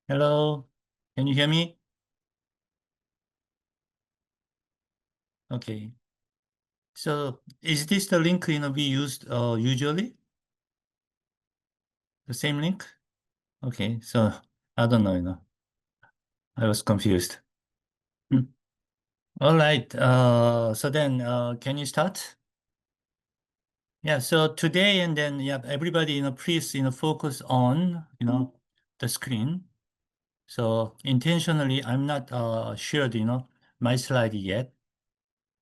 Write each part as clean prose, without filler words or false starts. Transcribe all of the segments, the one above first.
Hello, can you hear me? Okay. So is this the link we used usually? The same link? Okay, so I don't know, I was confused. Hmm. All right. So then can you start? Yeah, so today and then yeah, everybody, please, focus on, the screen. So intentionally, I'm not shared, my slide yet.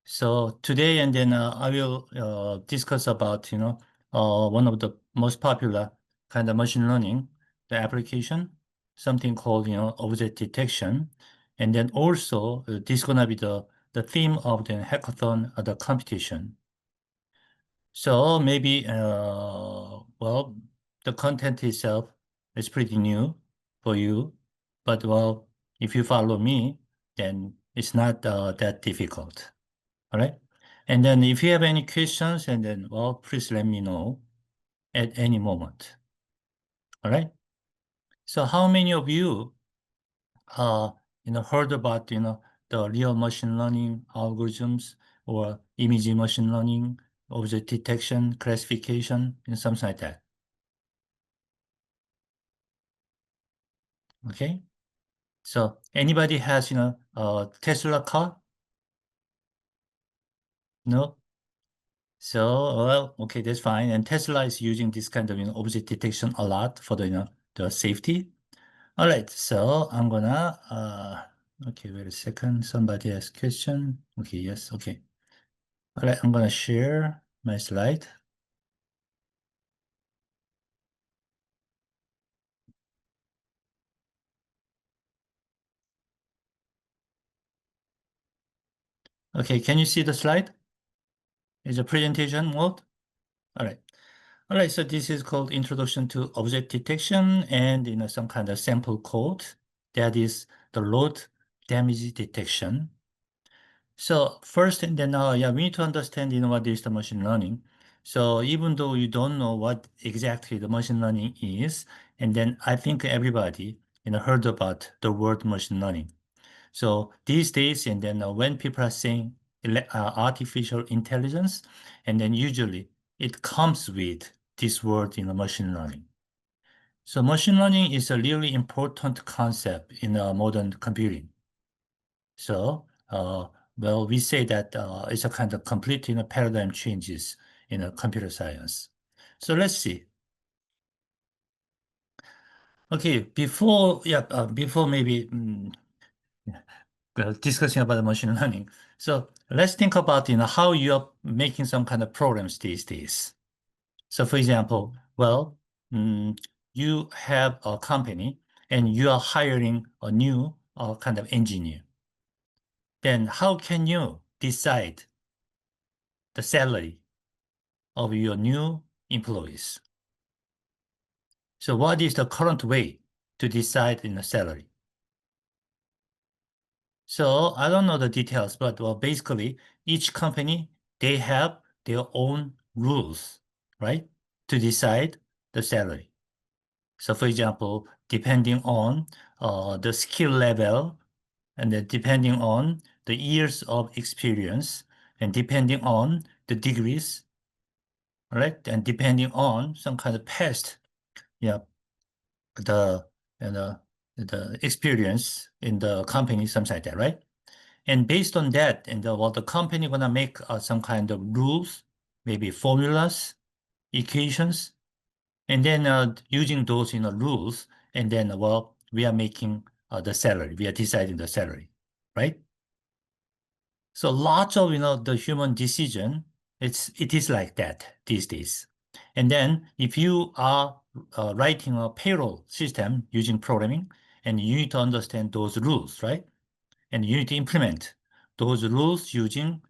So today and then I will discuss about, one of the most popular kind of machine learning, the application, something called, object detection. And then also this is going to be the theme of the hackathon, the competition. So maybe, well, the content itself is pretty new for you, but well, if you follow me, then it's not that difficult. All right. And then if you have any questions, and then, well, please let me know at any moment. All right. So how many of you, uh, heard about, the real machine learning algorithms or image machine learning, object detection, classification, and something like that? Okay. So anybody has, a Tesla car? No? So, well, okay, that's fine. And Tesla is using this kind of, object detection a lot for the, the safety. All right, so I'm gonna, okay, wait a second. Somebody has question. Okay, yes, okay. All right, I'm gonna share my slide. Okay, can you see the slide? Is a presentation mode? All right. All right, so this is called Introduction to Object Detection and, some kind of sample code. That is the load damage detection. So first, and then yeah, we need to understand, what is the machine learning. So even though you don't know what exactly the machine learning is, and then I think everybody, heard about the word machine learning. So these days, and then when people are saying artificial intelligence, and then usually it comes with this word, machine learning. So machine learning is a really important concept in modern computing. So, well, we say that it's a kind of complete, paradigm changes in computer science. So let's see. Okay, before, yeah, before maybe discussing about the machine learning. So let's think about, how you're making some kind of programs these days. So for example, well, you have a company and you are hiring a new kind of engineer. Then how can you decide the salary of your new employees? So what is the current way to decide in the salary? So I don't know the details, but well, basically each company, they have their own rules, right? To decide the salary. So for example, depending on the skill level and then depending on the years of experience and depending on the degrees, right? And depending on some kind of past, yeah, the and the experience in the company, something like that, right? And based on that, and what the company gonna make some kind of rules, maybe formulas, equations, and then using those rules, and then well, we are making the salary. We are deciding the salary, right? So lots of the human decision, it is like that these days. And then if you are writing a payroll system using programming, and you need to understand those rules, right? And you need to implement those rules using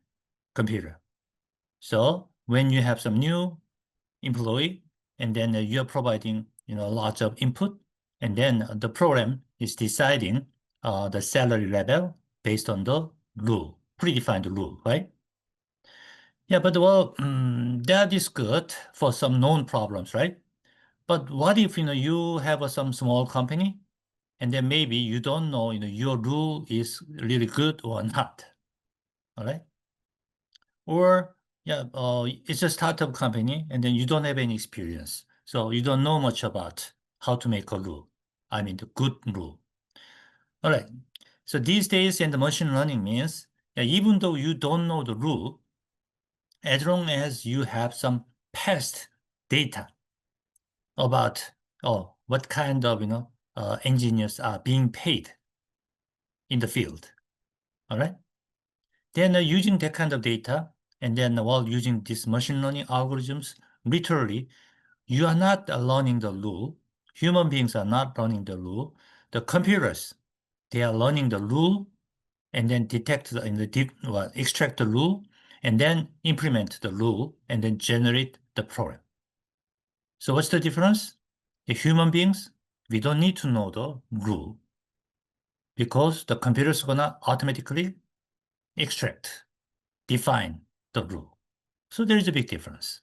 computer. So when you have some new employee, and then you're providing lots of input, and then the program is deciding the salary level based on the rule, predefined rule, right? Yeah, but well, that is good for some known problems, right? But what if you have some small company, and then maybe you don't know, your rule is really good or not. All right. Or yeah, it's a startup company, and then you don't have any experience. So you don't know much about how to make a rule. I mean, the good rule. All right. So these days in the machine learning means, yeah, even though you don't know the rule, as long as you have some past data about what kind of engineers are being paid in the field. All right. Then using that kind of data, and then while using these machine learning algorithms, literally, you are not learning the rule. Human beings are not learning the rule. The computers, they are learning the rule and then extract the rule and then implement the rule and then generate the program. So what's the difference? The human beings, we don't need to know the rule because the computer is gonna automatically extract, define the rule. So there is a big difference.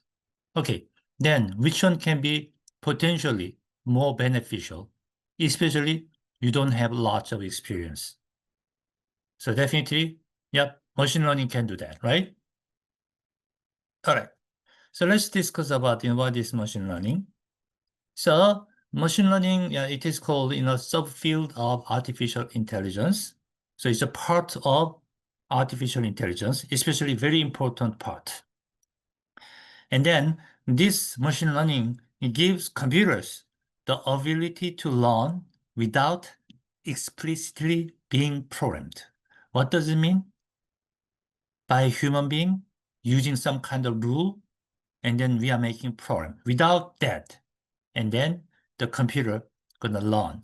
Okay, then which one can be potentially more beneficial, especially you don't have lots of experience? So definitely, yep, machine learning can do that, right? All right. So let's discuss about what is machine learning. So machine learning, yeah, it is called subfield of artificial intelligence. So it's a part of artificial intelligence, especially very important part. And then this machine learning, it gives computers the ability to learn without explicitly being programmed. What does it mean? By a human being using some kind of rule, and then we are making program. Without that, and then the computer gonna learn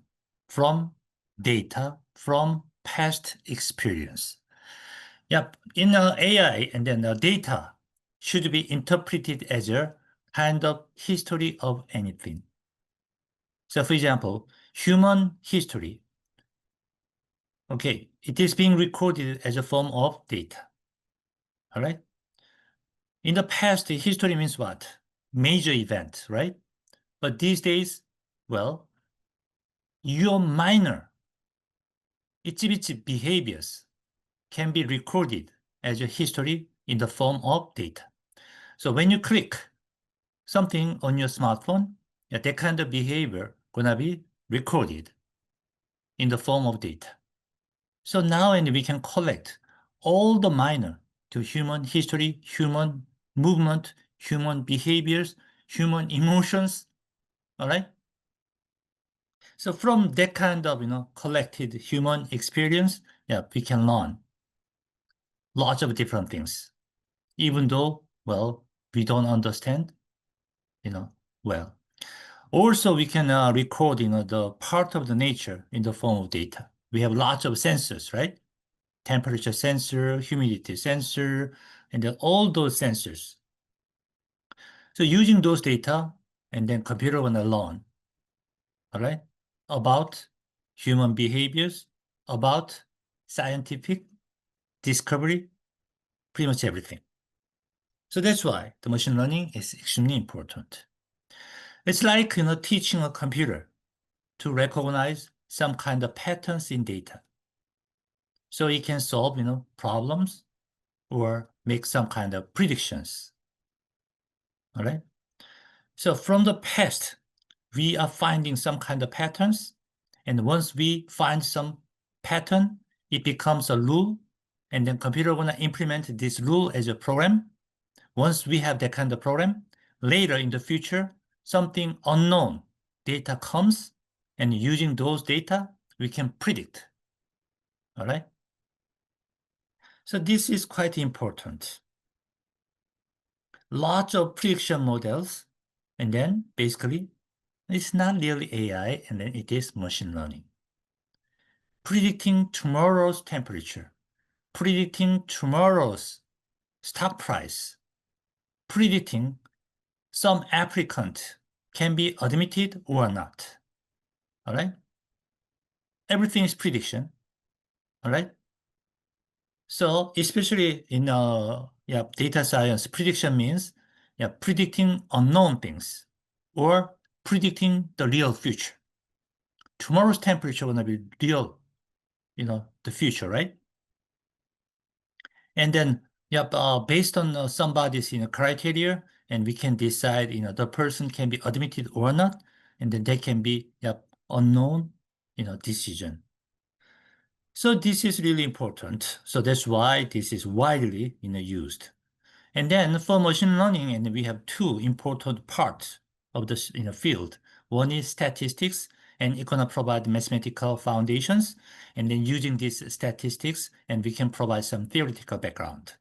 from data, from past experience. Yep, in AI, and then the data should be interpreted as a kind of history of anything. So for example, human history, okay, it is being recorded as a form of data. All right. In the past, history means what? Major event, right? But these days, well, your minor itsy-bitsy behaviors can be recorded as a history in the form of data. So when you click something on your smartphone, yeah, that kind of behavior gonna be recorded in the form of data. So now and we can collect all the minor to human history, human movement, human behaviors, human emotions, all right? So from that kind of, collected human experience, yeah, we can learn lots of different things, even though, well, we don't understand, well. Also, we can record, the part of the nature in the form of data. We have lots of sensors, right? Temperature sensor, humidity sensor, and then all those sensors. So using those data, and then computer gonna learn, all right, about human behaviors, about scientific discovery, pretty much everything. So that's why the machine learning is extremely important. It's like, teaching a computer to recognize some kind of patterns in data. So it can solve, problems or make some kind of predictions. All right. So from the past, we are finding some kind of patterns. And once we find some pattern, it becomes a rule. And then computer gonna implement this rule as a program. Once we have that kind of program, later in the future, something unknown data comes, and using those data, we can predict. All right. So this is quite important. Lots of prediction models, and then basically it's not really AI, and then it is machine learning. Predicting tomorrow's temperature, predicting tomorrow's stock price, predicting some applicant can be admitted or not. All right? Everything is prediction. All right? So especially in data science, prediction means predicting unknown things or predicting the real future. tomorrow's temperature gonna be real, the future, right? And then, yep, based on somebody's, criteria, and we can decide, the person can be admitted or not, and then there can be, yep, unknown, decision. So this is really important. So that's why this is widely, used. And then for machine learning, and we have two important parts of the field. One is statistics, and it's gonna provide mathematical foundations. And then using these statistics, and we can provide some theoretical background.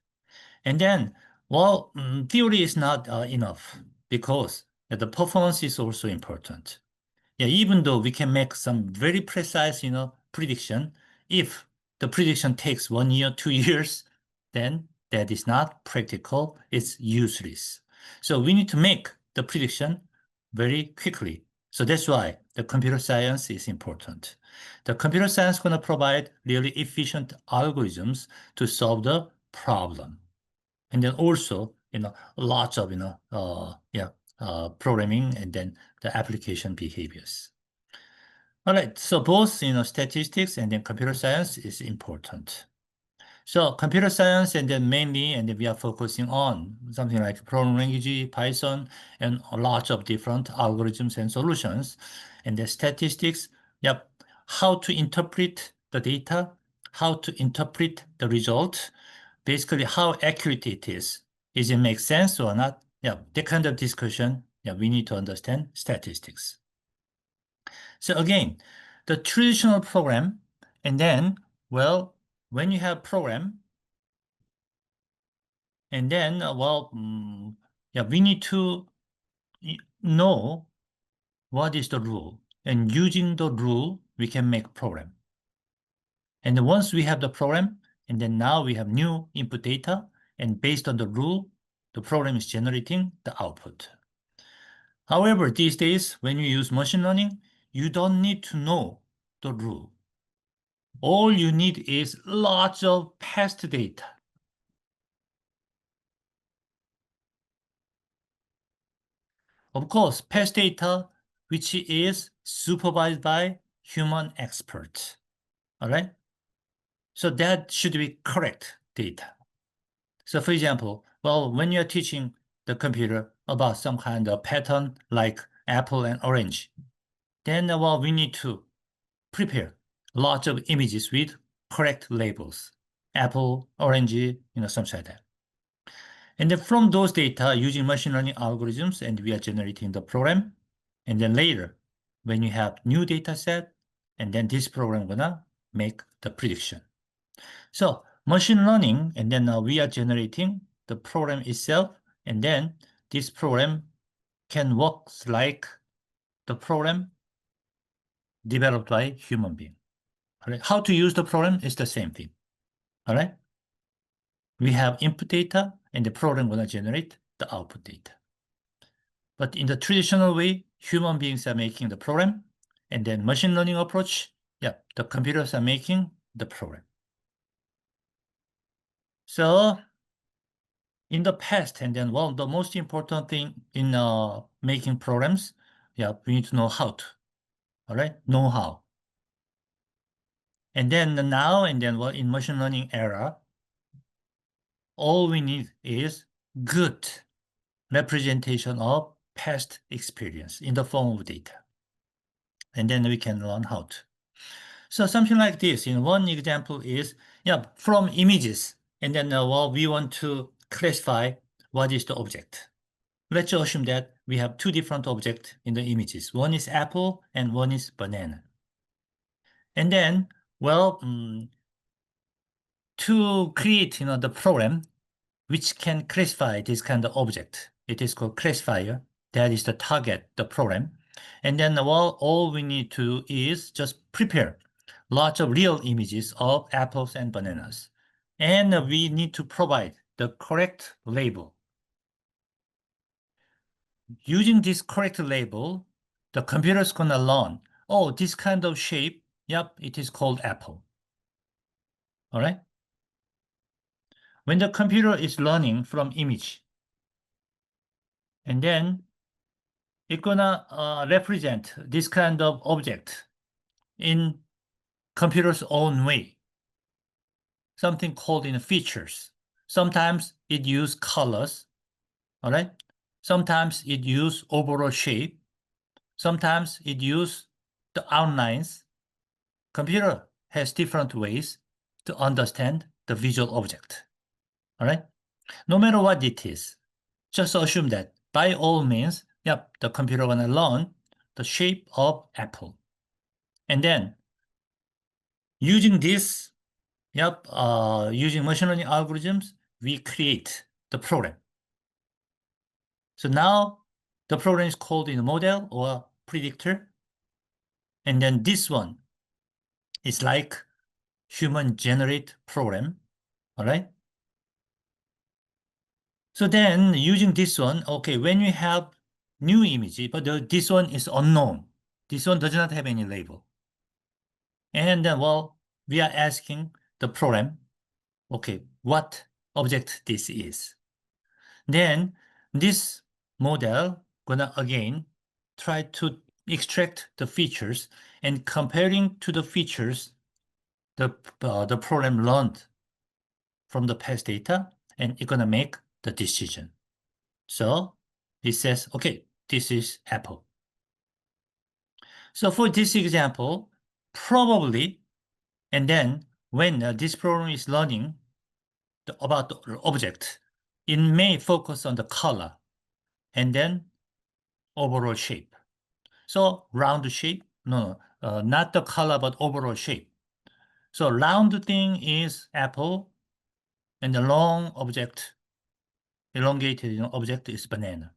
And then, well, theory is not enough because the performance is also important. Yeah, even though we can make some very precise, prediction, if the prediction takes 1 year, 2 years, then that is not practical, it's useless. So we need to make the prediction very quickly. So that's why the computer science is important. The computer science is going to provide really efficient algorithms to solve the problem. And then also, lots of, programming and then the application behaviors. All right, so both, statistics and then computer science is important. So computer science and then mainly, and then we are focusing on something like programming language, Python, and lots of different algorithms and solutions. And the statistics, yep, how to interpret the data, how to interpret the result, basically how accurate it is. Is it make sense or not? Yeah, that kind of discussion, yeah, we need to understand statistics. So again, the traditional program, and then, well, when you have program, and then, yeah, we need to know what is the rule. And using the rule, we can make program. And then once we have the program, and then now we have new input data, and based on the rule, the program is generating the output. However, these days, when you use machine learning, you don't need to know the rule. All you need is lots of past data. Of course, past data, which is supervised by human experts. All right? So that should be correct data. So for example, well, when you're teaching the computer about some kind of pattern like apple and orange, then we need to prepare lots of images with correct labels. Apple, orange, something like that. And then from those data, using machine learning algorithms, and we are generating the program. And then later, when you have new data set, and then this program gonna make the prediction. So machine learning, and then we are generating the program itself, and then this program can work like the program developed by human being. All right? How to use the program is the same thing. All right? We have input data, and the program gonna generate the output data. But in the traditional way, human beings are making the program, and then machine learning approach, yeah, the computers are making the program. So in the past, and then the most important thing in making programs, yeah, we need to know how to, all right, know how. And then now, and then in machine learning era, all we need is good representation of past experience in the form of data. And then we can learn how to. So something like this, one example is, yeah, from images, and then we want to classify what is the object. Let's assume that we have two different objects in the images. One is apple and one is banana. And then, to create, the program which can classify this kind of object, it is called classifier. That is the target, the program. And then, all we need to is just prepare lots of real images of apples and bananas. And we need to provide the correct label. Using this correct label, the computer is going to learn, oh, this kind of shape, yep, it is called apple. All right? When the computer is learning from image, and then it's going to represent this kind of object in computer's own way, something called features. Sometimes it use colors, all right? Sometimes it use overall shape. Sometimes it use the outlines. Computer has different ways to understand the visual object, all right? No matter what it is, just assume that by all means, yep, the computer gonna learn the shape of apple. And then using this, yep, using machine learning algorithms, we create the program. So now the program is called in a model or predictor. And then this one is like human generate program, all right? So then using this one, okay, when you have new image, but this one is unknown. This one does not have any label. And then, well, we are asking the program, okay, what object this is. Then this model gonna again try to extract the features and comparing to the features the program learned from the past data, and it's gonna make the decision. So it says, okay, this is apple. So for this example, probably, and then when this program is learning about the object, it may focus on the color and then overall shape. So round shape, no, not the color, but overall shape. So round thing is apple, and the long object, elongated object is banana.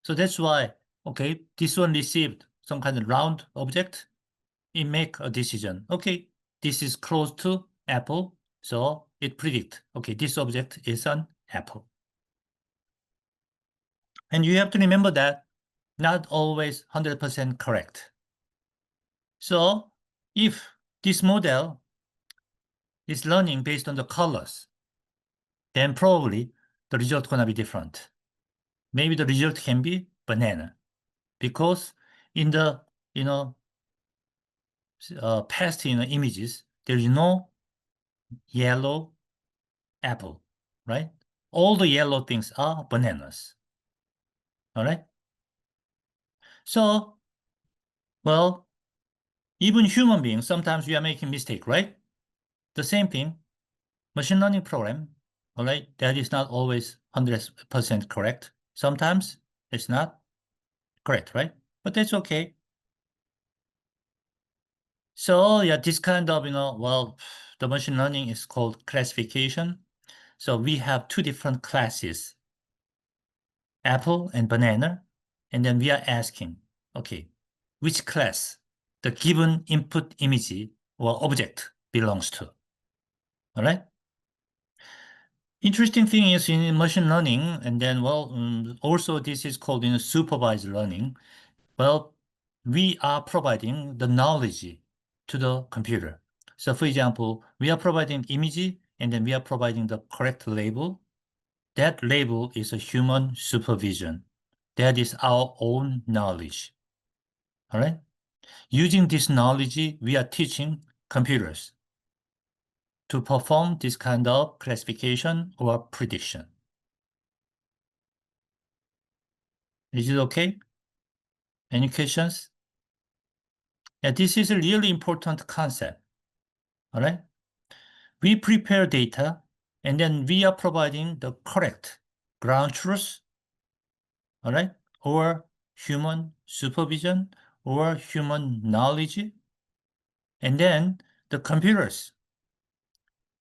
So that's why, okay, this one received some kind of round object, it make a decision. Okay, this is close to apple, so it predict, okay, this object is an apple. And you have to remember that not always 100% correct. So if this model is learning based on the colors, then probably the result gonna be different. Maybe the result can be banana, because in the past images there is no yellow apple, right? All the yellow things are bananas. All right. So, well, even human beings, sometimes we are making mistake, right? The same thing, machine learning program, all right, that is not always 100% correct. Sometimes it's not correct, right? But that's okay. So yeah, this kind of, well, the machine learning is called classification. So we have two different classes, apple and banana. And then we are asking, okay, which class the given input image or object belongs to. All right. Interesting thing is in machine learning, and then, well, also this is called supervised learning. Well, we are providing the knowledge to the computer. So for example, we are providing image and then we are providing the correct label. That label is a human supervision. That is our own knowledge. All right. Using this knowledge, we are teaching computers to perform this kind of classification or prediction. Is it okay? Any questions? Yeah, this is a really important concept. All right. We prepare data and then we are providing the correct ground truth, all right, or human supervision or human knowledge. And then the computers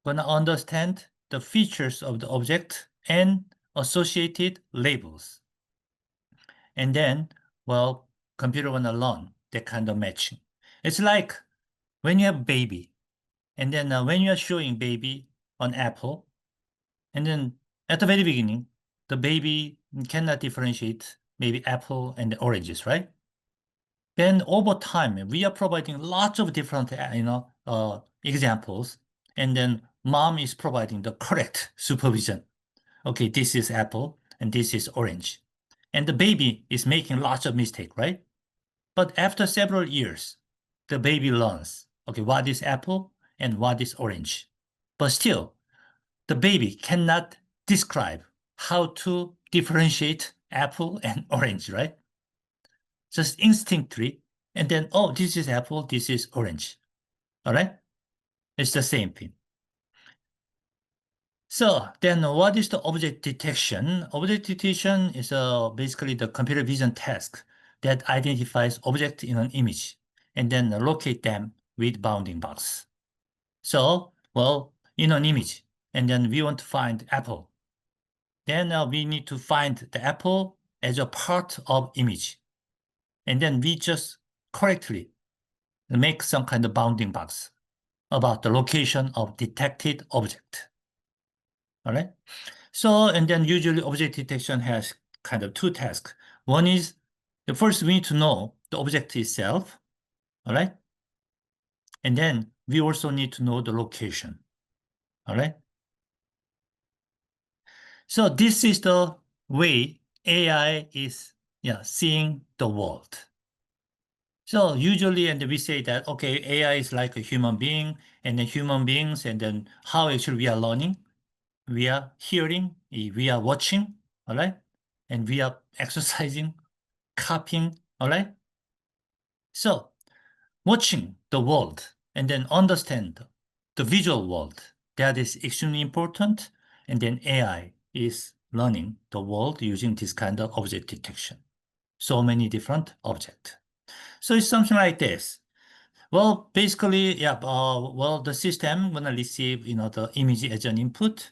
gonna understand the features of the object and associated labels. And then, well, computer gonna learn that kind of matching. It's like when you have baby, and then when you are showing baby on apple, and then at the very beginning, the baby cannot differentiate maybe apple and oranges, right? Then over time, we are providing lots of different, examples, and then mom is providing the correct supervision. Okay, this is apple and this is orange. And the baby is making lots of mistake, right? But after several years, the baby learns, okay, what is apple and what is orange. But still, the baby cannot describe how to differentiate apple and orange, right? Just instinctively, and then, oh, this is apple, this is orange. All right? It's the same thing. So then what is the object detection? Object detection is basically the computer vision task that identifies objects in an image and then locate them with bounding box. So, well, in an image, and then we want to find apple. Then we need to find the apple as a part of image. And then we just correctly make some kind of bounding box about the location of detected object. All right. So, and then usually object detection has kind of two tasks. One is the first we need to know the object itself. All right. And then we also need to know the location. All right. So this is the way AI is seeing the world. So usually, and we say that, okay, AI is like a human being, and then human beings, and then how actually we are learning, we are hearing, we are watching, all right? And we are exercising, copying, all right? So watching the world and then understand the visual world, that is extremely important. And then AI is learning the world using this kind of object detection. So many different objects. So it's something like this. Well, basically, well, the system gonna receive, the image as an input,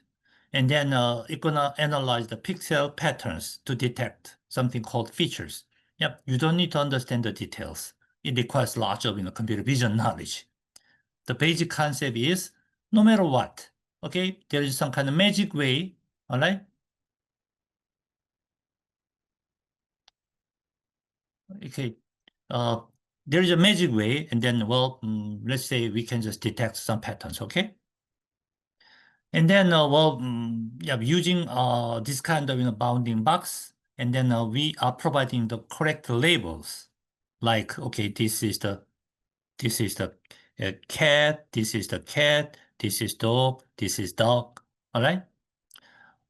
and then it's gonna analyze the pixel patterns to detect something called features. Yep, you don't need to understand the details. It requires lots of, computer vision knowledge. The basic concept is no matter what, okay, there is some kind of magic way, all right? Okay, uh, there is a magic way, and then, well, let's say we can just detect some patterns, okay? And then, using this kind of bounding box, and then we are providing the correct labels, like, okay, this is the cat, this is the cat, this is dog, this is dog. All right.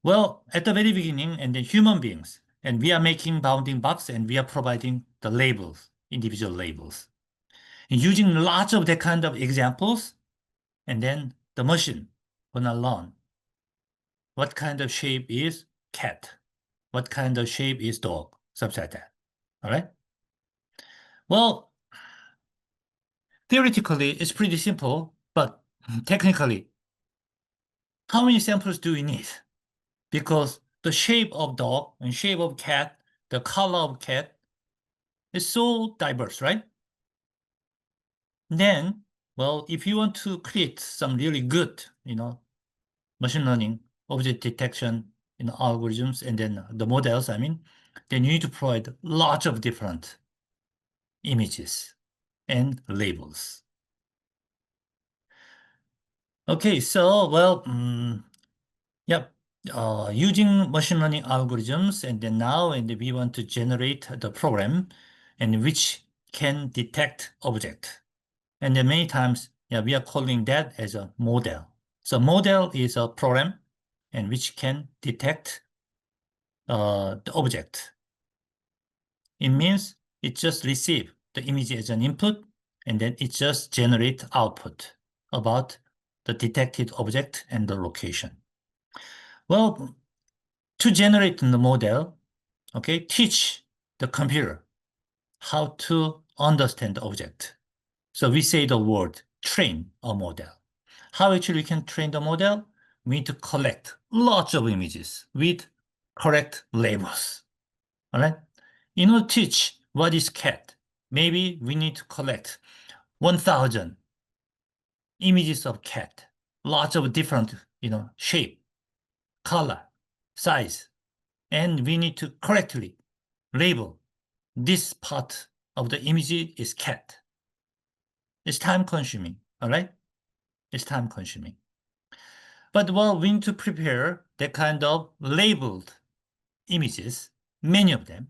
Well, at the very beginning, and then human beings, and we are making bounding box, and we are providing the labels, individual labels, and using lots of that kind of examples, and then the machine gonna learn what kind of shape is cat, what kind of shape is dog, something like that. All right. Well, theoretically, it's pretty simple, but technically, how many samples do we need? Because the shape of dog and shape of cat, the color of cat is so diverse, right? Then, well, if you want to create some really good, machine learning, object detection, algorithms, and then the models, then you need to provide lots of different images and labels. Okay, so, well, yep, using machine learning algorithms, and then now, and we want to generate the program, and which can detect object. And then many times, we are calling that as a model. So model is a program, and which can detect the object. It means it just receive the image as an input, and then it just generate output about the detected object and the location. Well, to generate the model, okay, teach the computer how to understand the object. So we say the word train a model. How actually we can train the model? We need to collect lots of images with correct labels. All right. In order to teach what is cat, maybe we need to collect 1,000 images of cat, lots of different, shape, color, size, and we need to correctly label this part of the image is cat. It's time consuming, all right? It's time consuming. But well, we need to prepare that kind of labeled images, many of them.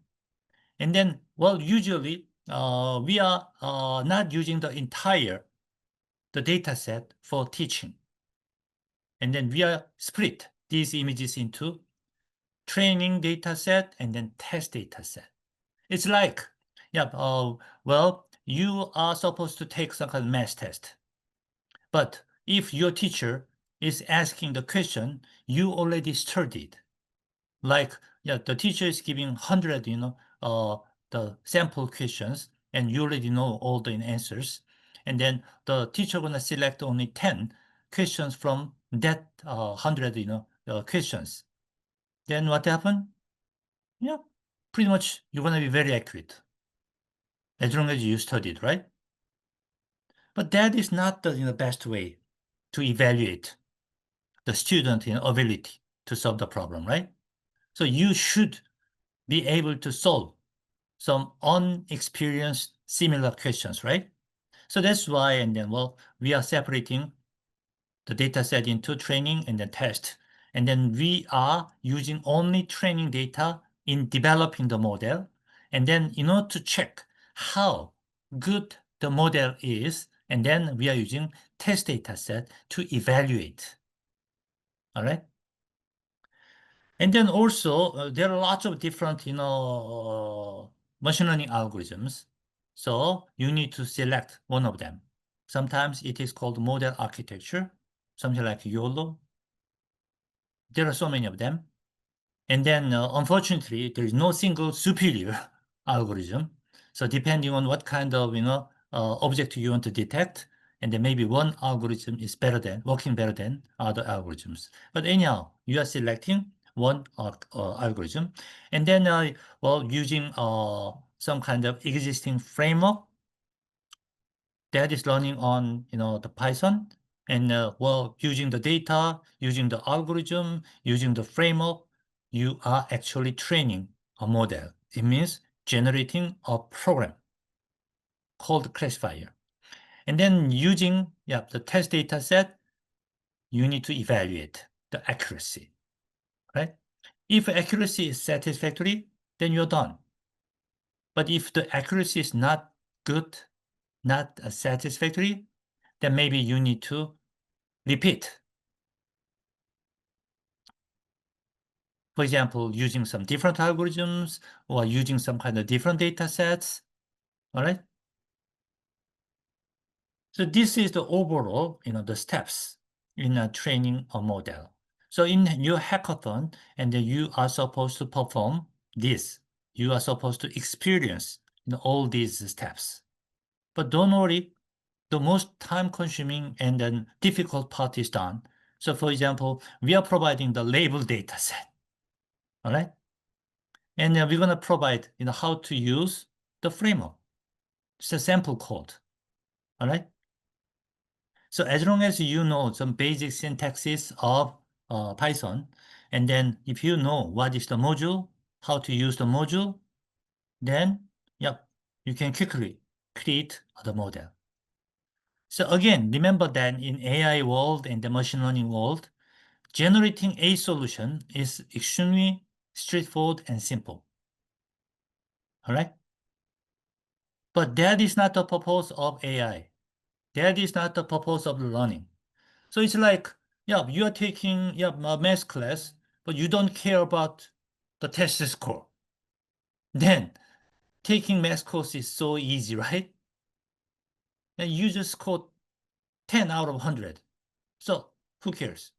And then, well, usually we are not using the entire the data set for teaching. And then we are split these images into training data set and then test data set. It's like, yeah, well, you are supposed to take some kind of math test. But if your teacher is asking the question you already studied, like, yeah, the teacher is giving 100, the sample questions, and you already know all the answers. And then the teacher gonna select only 10 questions from that 100, questions. Then what happened? Yeah, pretty much you're gonna be very accurate as long as you studied, right? But that is not the best way to evaluate the student ability to solve the problem, right? So you should be able to solve some unexperienced similar questions, right? So that's why, and then, well, we are separating the data set into training and then test. And then we are using only training data in developing the model. And then in order to check how good the model is, and then we are using test data set to evaluate. All right. And then also there are lots of different, machine learning algorithms. So you need to select one of them. Sometimes it is called model architecture, something like YOLO. There are so many of them. And then unfortunately, there is no single superior algorithm. So depending on what kind of, object you want to detect, and then maybe one algorithm is working better than other algorithms. But anyhow, you are selecting one algorithm, and then, well, using some kind of existing framework that is running on, the Python, and well, using the data, using the algorithm, using the framework, you are actually training a model. It means generating a program called classifier. And then using, the test data set, you need to evaluate the accuracy, right? If accuracy is satisfactory, then you're done. But if the accuracy is not good, not satisfactory, then maybe you need to repeat. For example, using some different algorithms or using some kind of different data sets. All right. So this is the overall, the steps in training a model. So in your hackathon, and then you are supposed to perform this. You are supposed to experience all these steps. But don't worry, the most time-consuming and then difficult part is done. So for example, we are providing the label data set. All right. And we're going to provide, how to use the framework. It's a sample code. All right. So as long as you know some basic syntaxes of Python, and then if you know what is the module, how to use the module, then, yep, you can quickly create the model. So again, remember that in AI world and the machine learning world, generating a solution is extremely straightforward and simple. All right. But that is not the purpose of AI. That is not the purpose of learning. So it's like, yeah, you are taking a math class, but you don't care about the test score. Then taking math course is so easy, right? And you just score 10 out of 100. So who cares?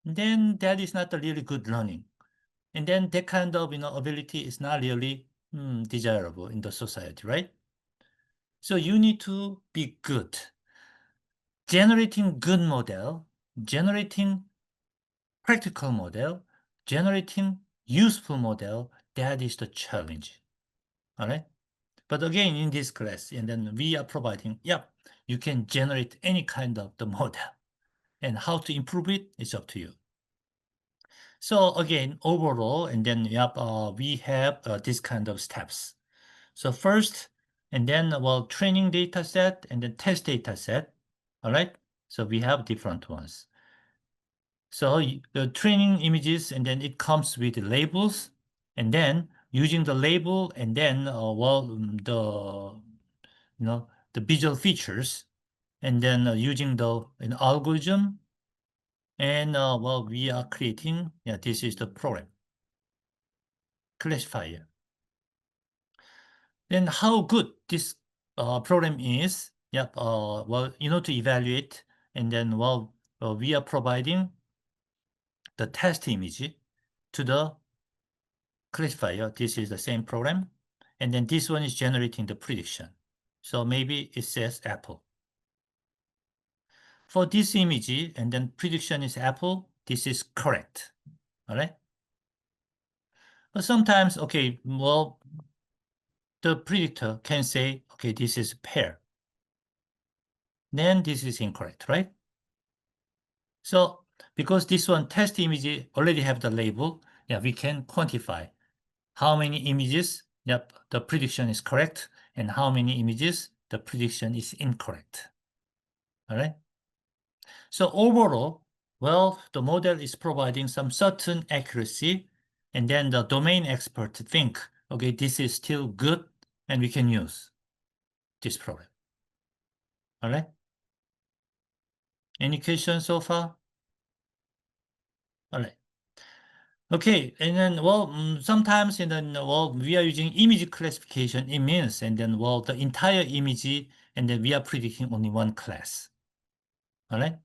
Then that is not a really good learning. And then that kind of ability is not really desirable in the society, right? So you need to be good. Generating good model, generating practical model, generating useful model, that is the challenge. All right. But again, in this class, and then we are providing, you can generate any kind of the model, and how to improve it is up to you. So again, overall, and then, we have this kind of steps. So first, and then, well, training data set and then test data set. All right. So we have different ones. So the training images, and then it comes with labels, and then using the label and then, the visual features, and then using the algorithm, and we are creating, this is the program, classifier. Then how good this program is, to evaluate, and then, we are providing the test image to the classifier. This is the same program, and then this one is generating the prediction. So maybe it says apple. For this image, and then prediction is apple, this is correct. All right. But sometimes, okay, the predictor can say, okay, this is pear. Then this is incorrect, right? So because this one test image already have the label, we can quantify how many images, the prediction is correct, and how many images the prediction is incorrect. All right. So overall, the model is providing some certain accuracy, and then the domain expert think, okay, this is still good, and we can use this program. All right. Any questions so far? All right. Okay, and then, sometimes, and then, we are using image classification. It means, and then, the entire image, and then we are predicting only one class. All right.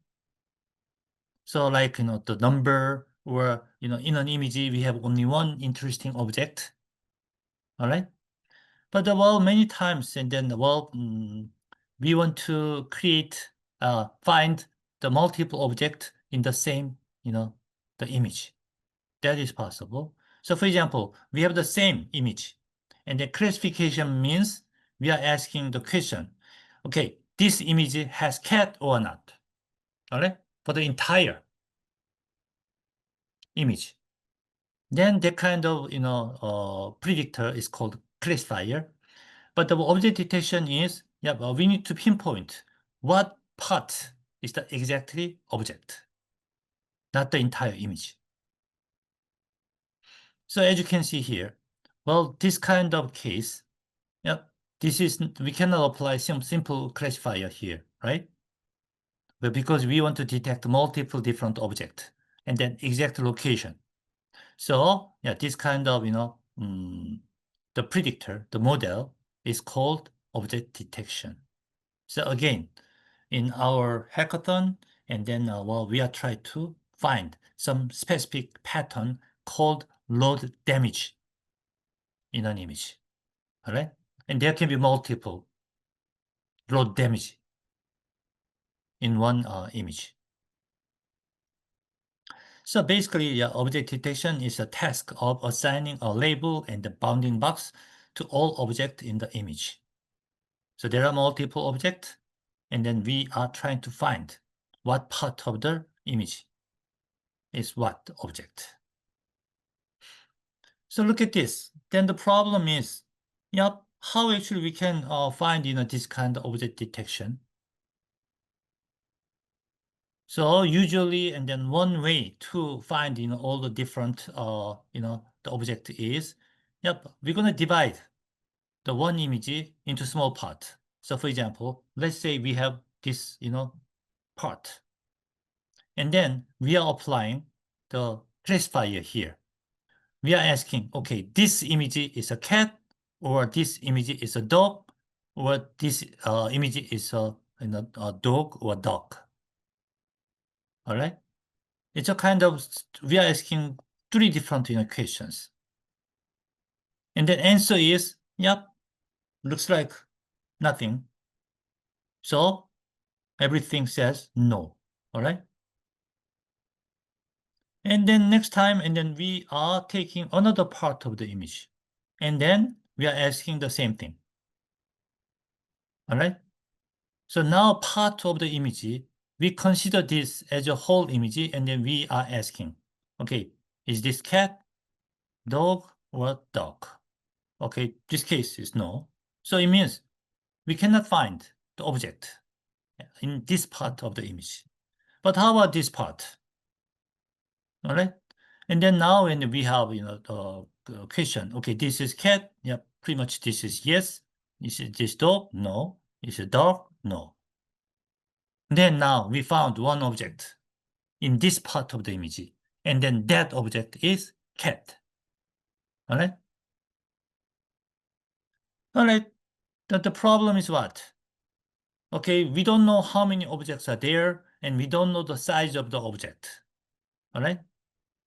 So like, the number, or, in an image, we have only one interesting object. All right. But, many times, and then, we want to find the multiple object in the same, the image. That is possible. So for example, we have the same image, and the classification means we are asking the question, okay, this image has cat or not? All right, for the entire image. Then that kind of, predictor is called classifier. But the object detection is, we need to pinpoint what part is the exactly object, not the entire image. So as you can see here, this kind of case, we cannot apply some simple classifier here, right? But because we want to detect multiple different objects and then exact location. So this kind of, the predictor, the model is called object detection. So again, in our hackathon, and then we are trying to find some specific pattern called load damage in an image. All right, and there can be multiple load damage in one image. So basically, object detection is a task of assigning a label and the bounding box to all objects in the image. So there are multiple objects, and then we are trying to find what part of the image is what object. So look at this. Then the problem is, how actually we can find this kind of object detection. So usually, and then one way to find all the different the object is, we're gonna divide the one image into small part. So for example, let's say we have this part, and then we are applying the classifier here. We are asking, okay, this image is a cat, or this image is a dog, or this image is a dog or dog. All right. It's a kind of, we are asking three different questions. And the answer is, looks like nothing. So everything says no. All right. And then next time, and then we are taking another part of the image. And then we are asking the same thing. All right. So now part of the image, we consider this as a whole image, and then we are asking, okay, is this cat, dog, or dog? Okay, this case is no. So it means we cannot find the object in this part of the image. But how about this part? All right. And then now when we have, question. Okay, this is cat. Yep, pretty much this is yes. Is it this dog? No. Is it dog? No. Then now we found one object in this part of the image. And then that object is cat. All right? All right. The problem is what? Okay, we don't know how many objects are there, and we don't know the size of the object. All right?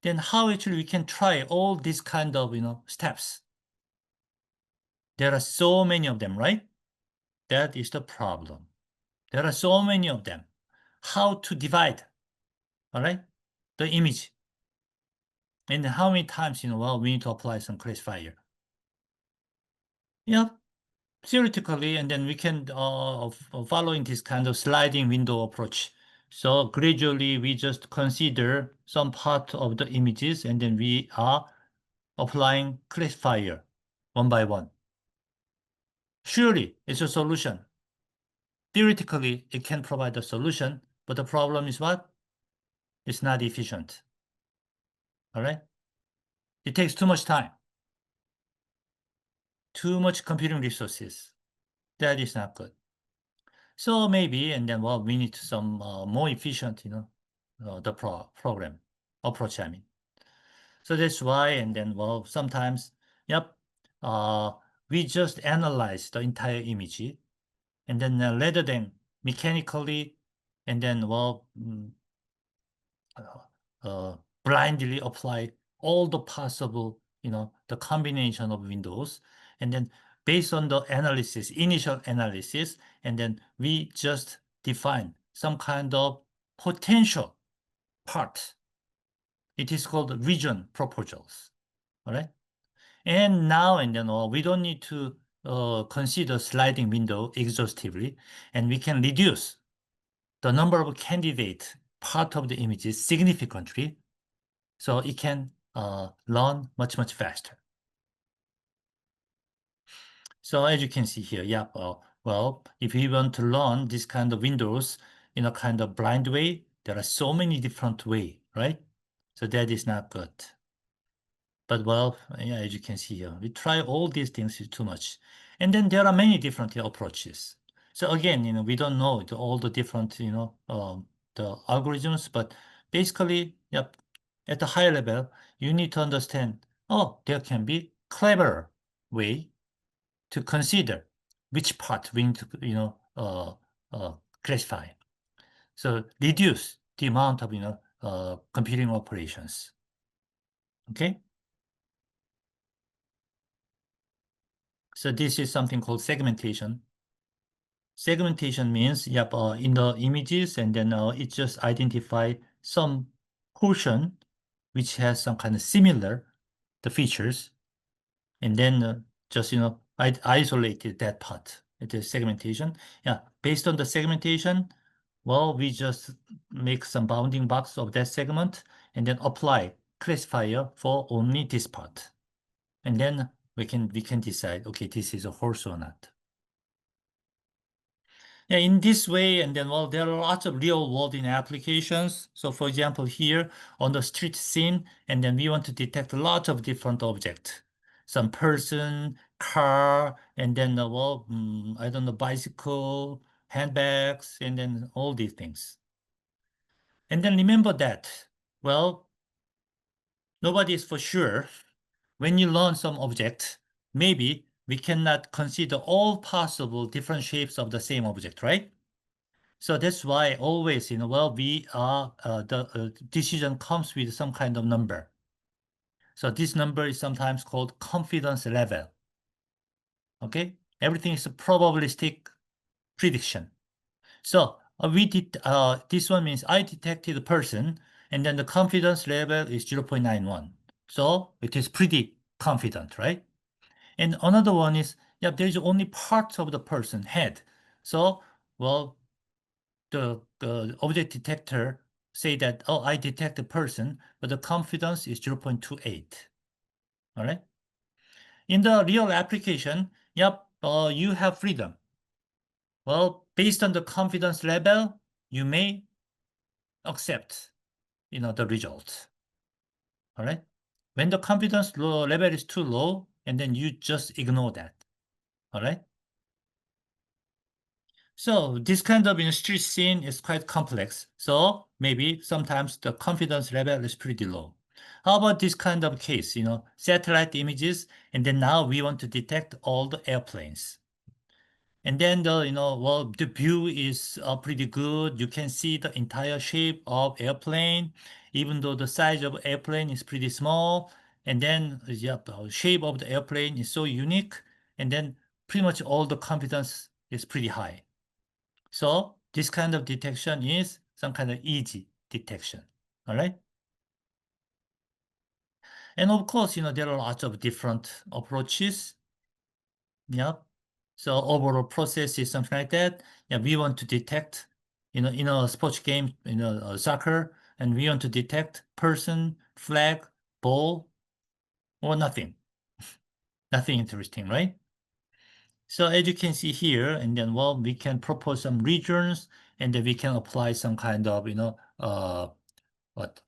Then how actually we can try all these kind of, steps? There are so many of them, right? That is the problem. There are so many of them. How to divide, all right, the image? And how many times, well, we need to apply some classifier. Yeah, theoretically, and then we can following this kind of sliding window approach. So gradually we just consider some part of the images and then we are applying classifier one by one. Surely it's a solution. Theoretically, it can provide a solution, but the problem is what? It's not efficient. All right? It takes too much time, too much computing resources. That is not good. So maybe, and then, well, we need some more efficient, the program approach, I mean. So that's why, and then, well, sometimes, yep, we just analyze the entire image, and then rather than mechanically, and then, well, blindly apply all the possible, the combination of windows, and then based on the analysis, initial analysis, and then we just define some kind of potential part. It is called region proposals, all right? And now and then we don't need to consider sliding window exhaustively, and we can reduce the number of candidate part of the images significantly, so it can learn much, much faster. So as you can see here, yeah, well, if we want to learn this kind of windows in a kind of blind way, there are so many different ways, right? So that is not good. But well, yeah, as you can see here, we try all these things is too much. And then there are many different approaches. So again, we don't know all the different, the algorithms, but basically, yep, at the high level, you need to understand, oh, there can be clever way to consider which part we need to, classify. So reduce the amount of, computing operations. Okay. So this is something called segmentation. Segmentation means, yep, in the images, and then it just identify some portion which has some kind of similar the features, and then just I isolated that part. It is segmentation. Yeah, based on the segmentation, well, we just make some bounding box of that segment and then apply classifier for only this part, and then we can decide, okay, this is a horse or not. Yeah, in this way, and then, well, there are lots of real world in applications. So for example, here on the street scene, and then we want to detect a lot of different objects. Some person, car, and then, well, I don't know, bicycle, handbags, and then all these things. And then remember that, well, nobody is for sure. When you learn some object, maybe we cannot consider all possible different shapes of the same object, right? So that's why always, well, we are the decision comes with some kind of number. So this number is sometimes called confidence level. Okay, everything is a probabilistic prediction. So we did this one means I detected a person, and then the confidence level is 0.91. So it is pretty confident, right? And another one is, yeah, there is only part of the person head. So, well, the object detector say that, oh, I detect a person, but the confidence is 0.28. All right. In the real application, yep, you have freedom. Well, based on the confidence level, you may accept, the result. All right. When the confidence level is too low, and then you just ignore that. All right. So this kind of street scene is quite complex. So maybe sometimes the confidence level is pretty low. How about this kind of case, satellite images, and then now we want to detect all the airplanes. And then the view is pretty good. You can see the entire shape of airplane, even though the size of airplane is pretty small. And then yeah, the shape of the airplane is so unique. And then pretty much all the confidence is pretty high. So this kind of detection is some kind of easy detection. All right. And of course, there are lots of different approaches. Yeah. So overall process is something like that. Yeah, we want to detect, in a sports game, soccer, and we want to detect person, flag, ball, or nothing. Nothing interesting, right? So as you can see here, and then we can propose some regions, and then we can apply some kind of, what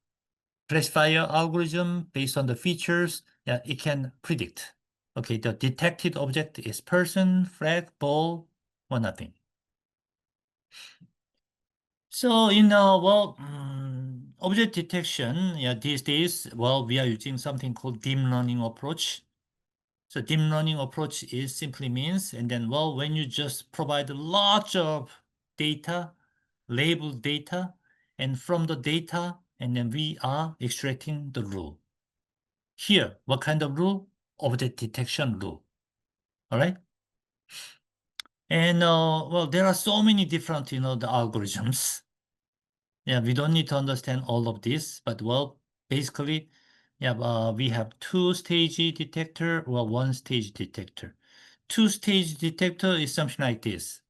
classifier algorithm based on the features that it can predict. Okay, the detected object is person, flag, ball, or nothing. So object detection, yeah, these days, we are using something called deep learning approach. So deep learning approach is simply means, and then when you just provide lots of data, labeled data, and from the data, and then we are extracting the rule. Here, what kind of rule? Object detection rule. All right. And there are so many different, the algorithms. Yeah, we don't need to understand all of this, but basically, yeah, we have two-stage detector or one-stage detector. Two-stage detector is something like this.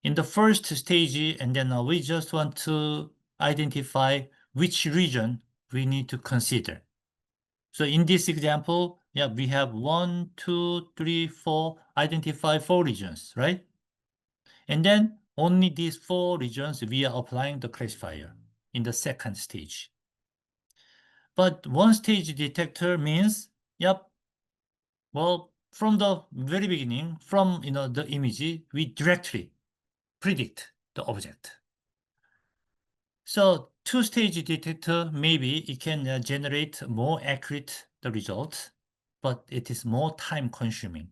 In the first stage, and then we just want to identify which region we need to consider. So in this example, yeah, we have 1, 2, 3, 4, identify 4 regions, right? And then only these 4 regions we are applying the classifier in the second stage. But one stage detector means, yep, from the very beginning, from the image, we directly predict the object. So two-stage detector, maybe it can generate more accurate the result, but it is more time consuming.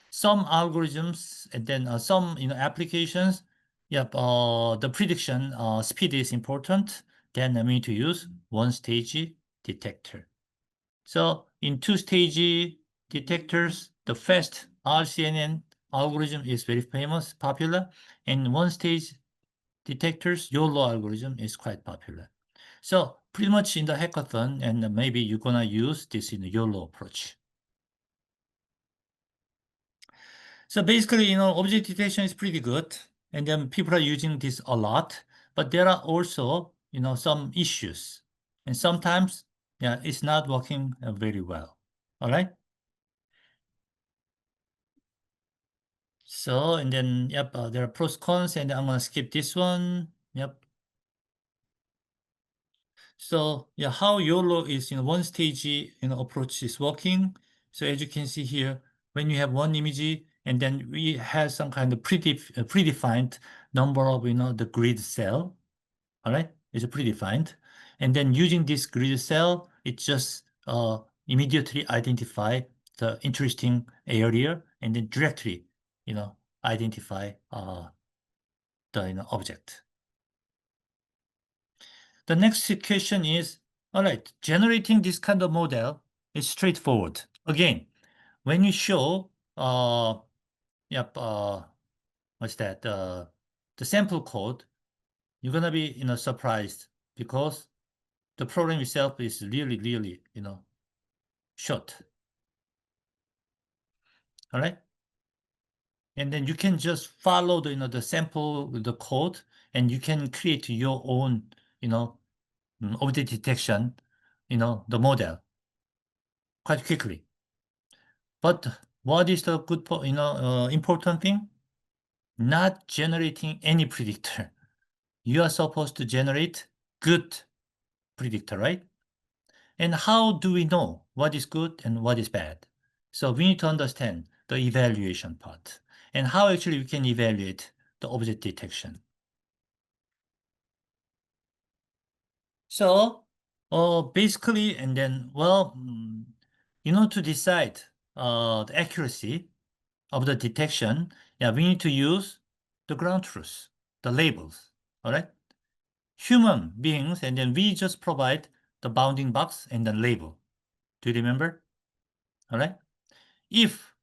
Some algorithms and then some applications, yep, the prediction speed is important. Then we need to use one-stage detector. So in two-stage detectors, the fast RCNN algorithm is very famous, popular, and one-stage detectors, YOLO algorithm is quite popular. So pretty much in the hackathon, and maybe you're gonna use this in the YOLO approach. So basically, object detection is pretty good, and then people are using this a lot, but there are also, some issues, and sometimes, yeah, it's not working very well. All right. So, and then, yep, there are pros, cons, and I'm gonna skip this one. Yep. So, yeah, how YOLO is, one stage, approach is working. So as you can see here, when you have one image, and then we have some kind of predefined number of, the grid cell. All right, it's predefined. And then using this grid cell, it just immediately identify the interesting area, and then directly, identify the object. The next question is, all right, generating this kind of model is straightforward. Again, when you show, yep, what's that, the sample code, you're gonna be, surprised because the program itself is really, really, short. All right. And then you can just follow the sample, the code, and you can create your own, object detection, the model quite quickly. But what is the good, important thing? Not generating any predictor. You are supposed to generate good predictor, right? And how do we know what is good and what is bad? So we need to understand the evaluation part and how actually we can evaluate the object detection. So basically, and then, well, to decide the accuracy of the detection, yeah, we need to use the ground truth, the labels, all right? Human beings, and then we just provide the bounding box and the label. Do you remember? All right? If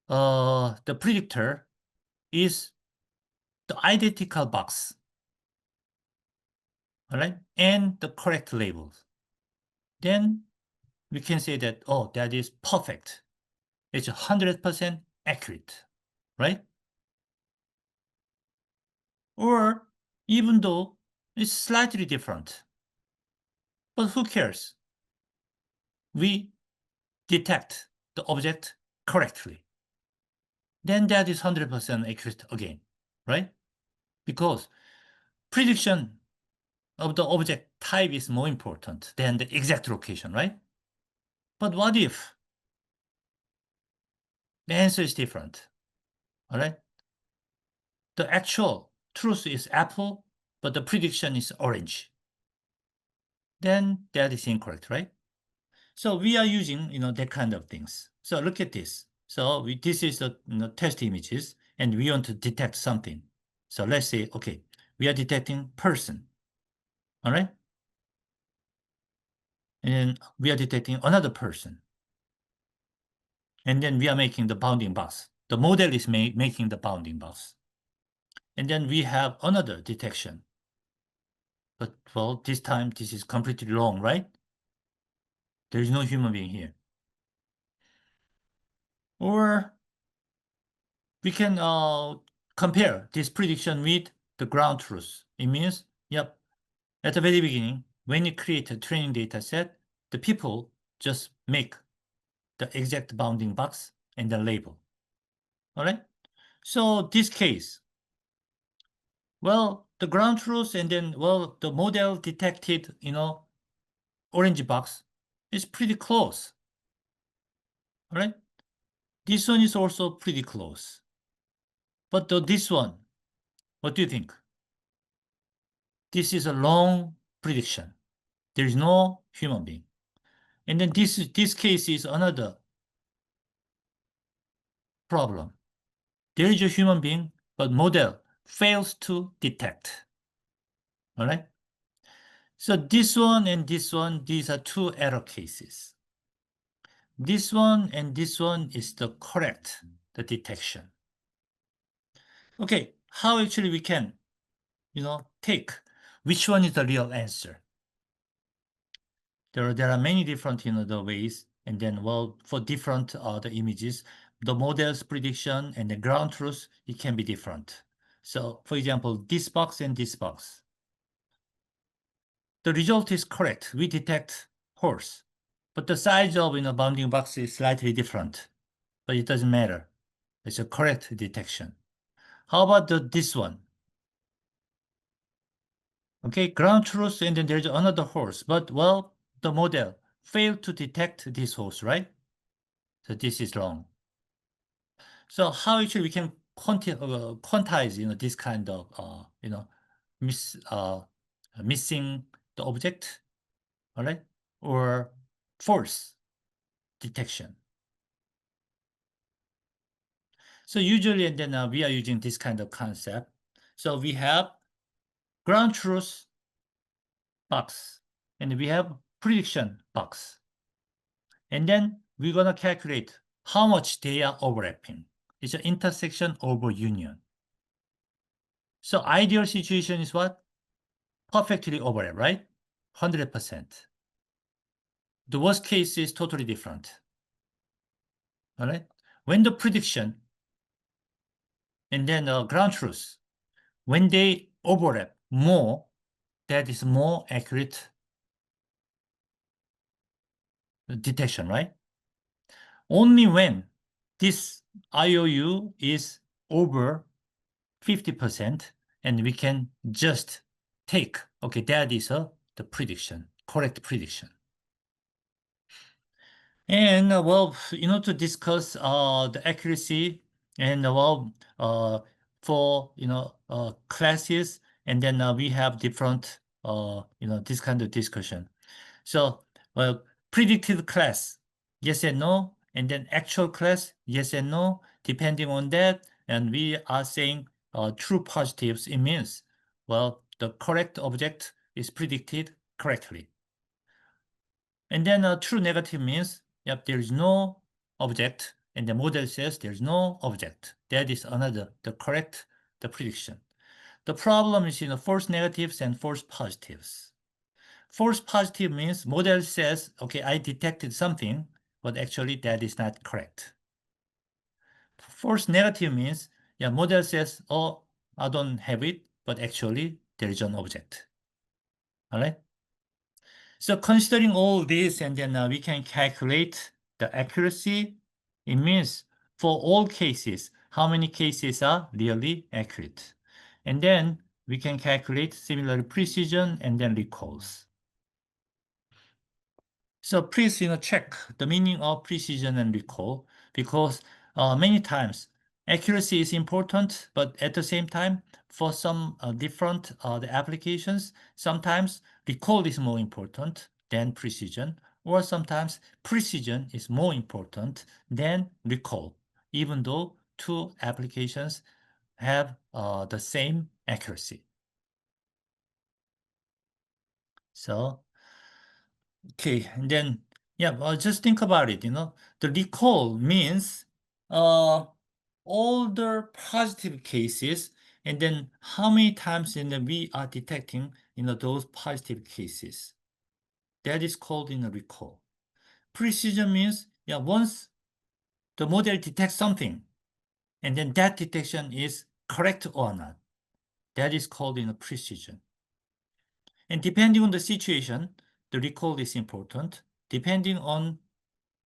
the predictor is the identical box, all right, and the correct labels, then we can say that, oh, that is perfect. It's 100% accurate, right? Or even though it's slightly different, but who cares? We detect the object correctly. Then that is 100% accurate again, right? Because prediction of the object type is more important than the exact location, right? But what if the answer is different, all right? The actual truth is apple, but the prediction is orange. Then that is incorrect, right? So we are using, that kind of things. So look at this. So this is the test images, and we want to detect something. So let's say, okay, we are detecting person, all right? And then we are detecting another person. And then we are making the bounding box. The model is making the bounding box. And then we have another detection. But, well, this time this is completely wrong, right? There is no human being here. Or we can compare this prediction with the ground truth. It means, yep, at the very beginning, when you create a training data set, the people just make the exact bounding box and the label. All right? So this case, well, the ground truth and then, well, the model detected, orange box is pretty close. All right? This one is also pretty close. But this one, what do you think? This is a long prediction. There is no human being. And then this case is another problem. There is a human being, but model fails to detect. All right? So this one and this one, these are two error cases. This one and this one is the correct, the detection. Okay, how actually we can, take which one is the real answer? There are many different, the ways, and then, well, for different the images, the model's prediction and the ground truth, it can be different. So, for example, this box and this box. The result is correct. We detect horse, but the size of bounding box is slightly different. But it doesn't matter. It's a correct detection. How about this one? Okay, ground truth, and then there's another horse. But, well, the model failed to detect this horse, right? So this is wrong. So how actually we can quantize, this kind of, miss, missing the object, all right, or false detection. So usually, and then we are using this kind of concept. So we have ground truth box, and we have prediction box. And then we're gonna calculate how much they are overlapping. It's an intersection over union. So ideal situation is what? Perfectly overlap, right? 100%. The worst case is totally different. All right? When the prediction and then ground truth, when they overlap more, that is more accurate detection, right? Only when this IOU is over 50%, and we can just take, okay, that is the prediction. correct prediction. And well, to discuss the accuracy and for classes, and then we have different this kind of discussion. So well, predicted class, yes and no, and then actual class, yes and no, depending on that, and we are saying true positives. It means well, the correct object is predicted correctly. And then true negative means, yep, there is no object, and the model says there's no object. That is the correct, the prediction. The problem is false negatives and false positives. False positive means model says, okay, I detected something, but actually that is not correct. False negative means, yeah, model says, oh, I don't have it, but actually there is an object. All right? So considering all this, and then we can calculate the accuracy. It means for all cases, how many cases are really accurate. And then we can calculate similar precision and then recalls. So please check the meaning of precision and recall, because many times accuracy is important, but at the same time, for some different the applications, sometimes recall is more important than precision, or sometimes precision is more important than recall, even though two applications have the same accuracy. So okay, and then yeah, well, just think about it. The recall means all the positive cases, and then how many times we are detecting those positive cases. That is called recall. Precision means, yeah, once the model detects something, and then that detection is correct or not. That is called precision. And depending on the situation, the recall is important. Depending on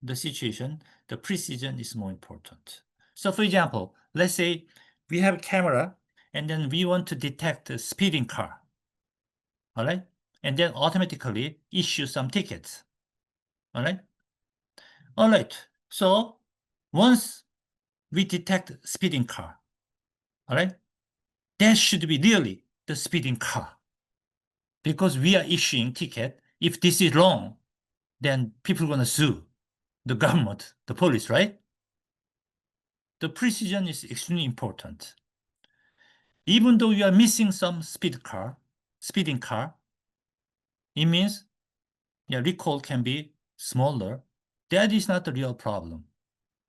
the situation, the precision is more important. So for example, let's say we have a camera, and then we want to detect a speeding car. All right? And then automatically issue some tickets. All right? All right. So once we detect speeding car, all right, that should be really the speeding car, because we are issuing ticket. If this is wrong, then people are going to sue the government, the police, right? The precision is extremely important. Even though you are missing some speeding car, it means recall can be smaller. That is not the real problem.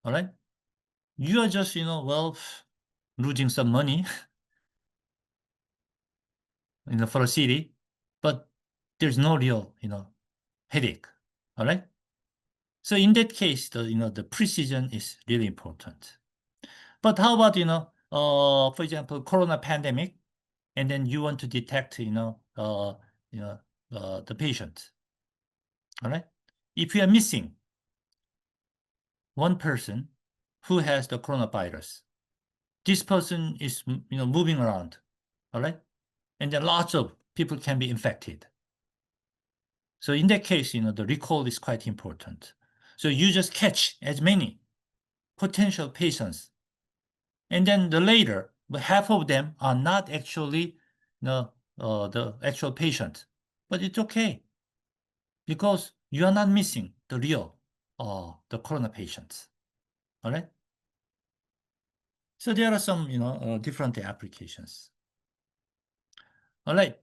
All right? You are just, well, losing some money, for a city, but there's no real, headache. All right? So in that case, the precision is really important. But how about, for example, corona pandemic, and then you want to detect, the patient. All right. If you are missing one person who has the coronavirus, this person is, moving around. All right. And then lots of people can be infected. So in that case, the recall is quite important. So you just catch as many potential patients, and then the later, but half of them are not actually the actual patient. But it's okay, because you are not missing the real the corona patients. All right. So there are some different applications. All right.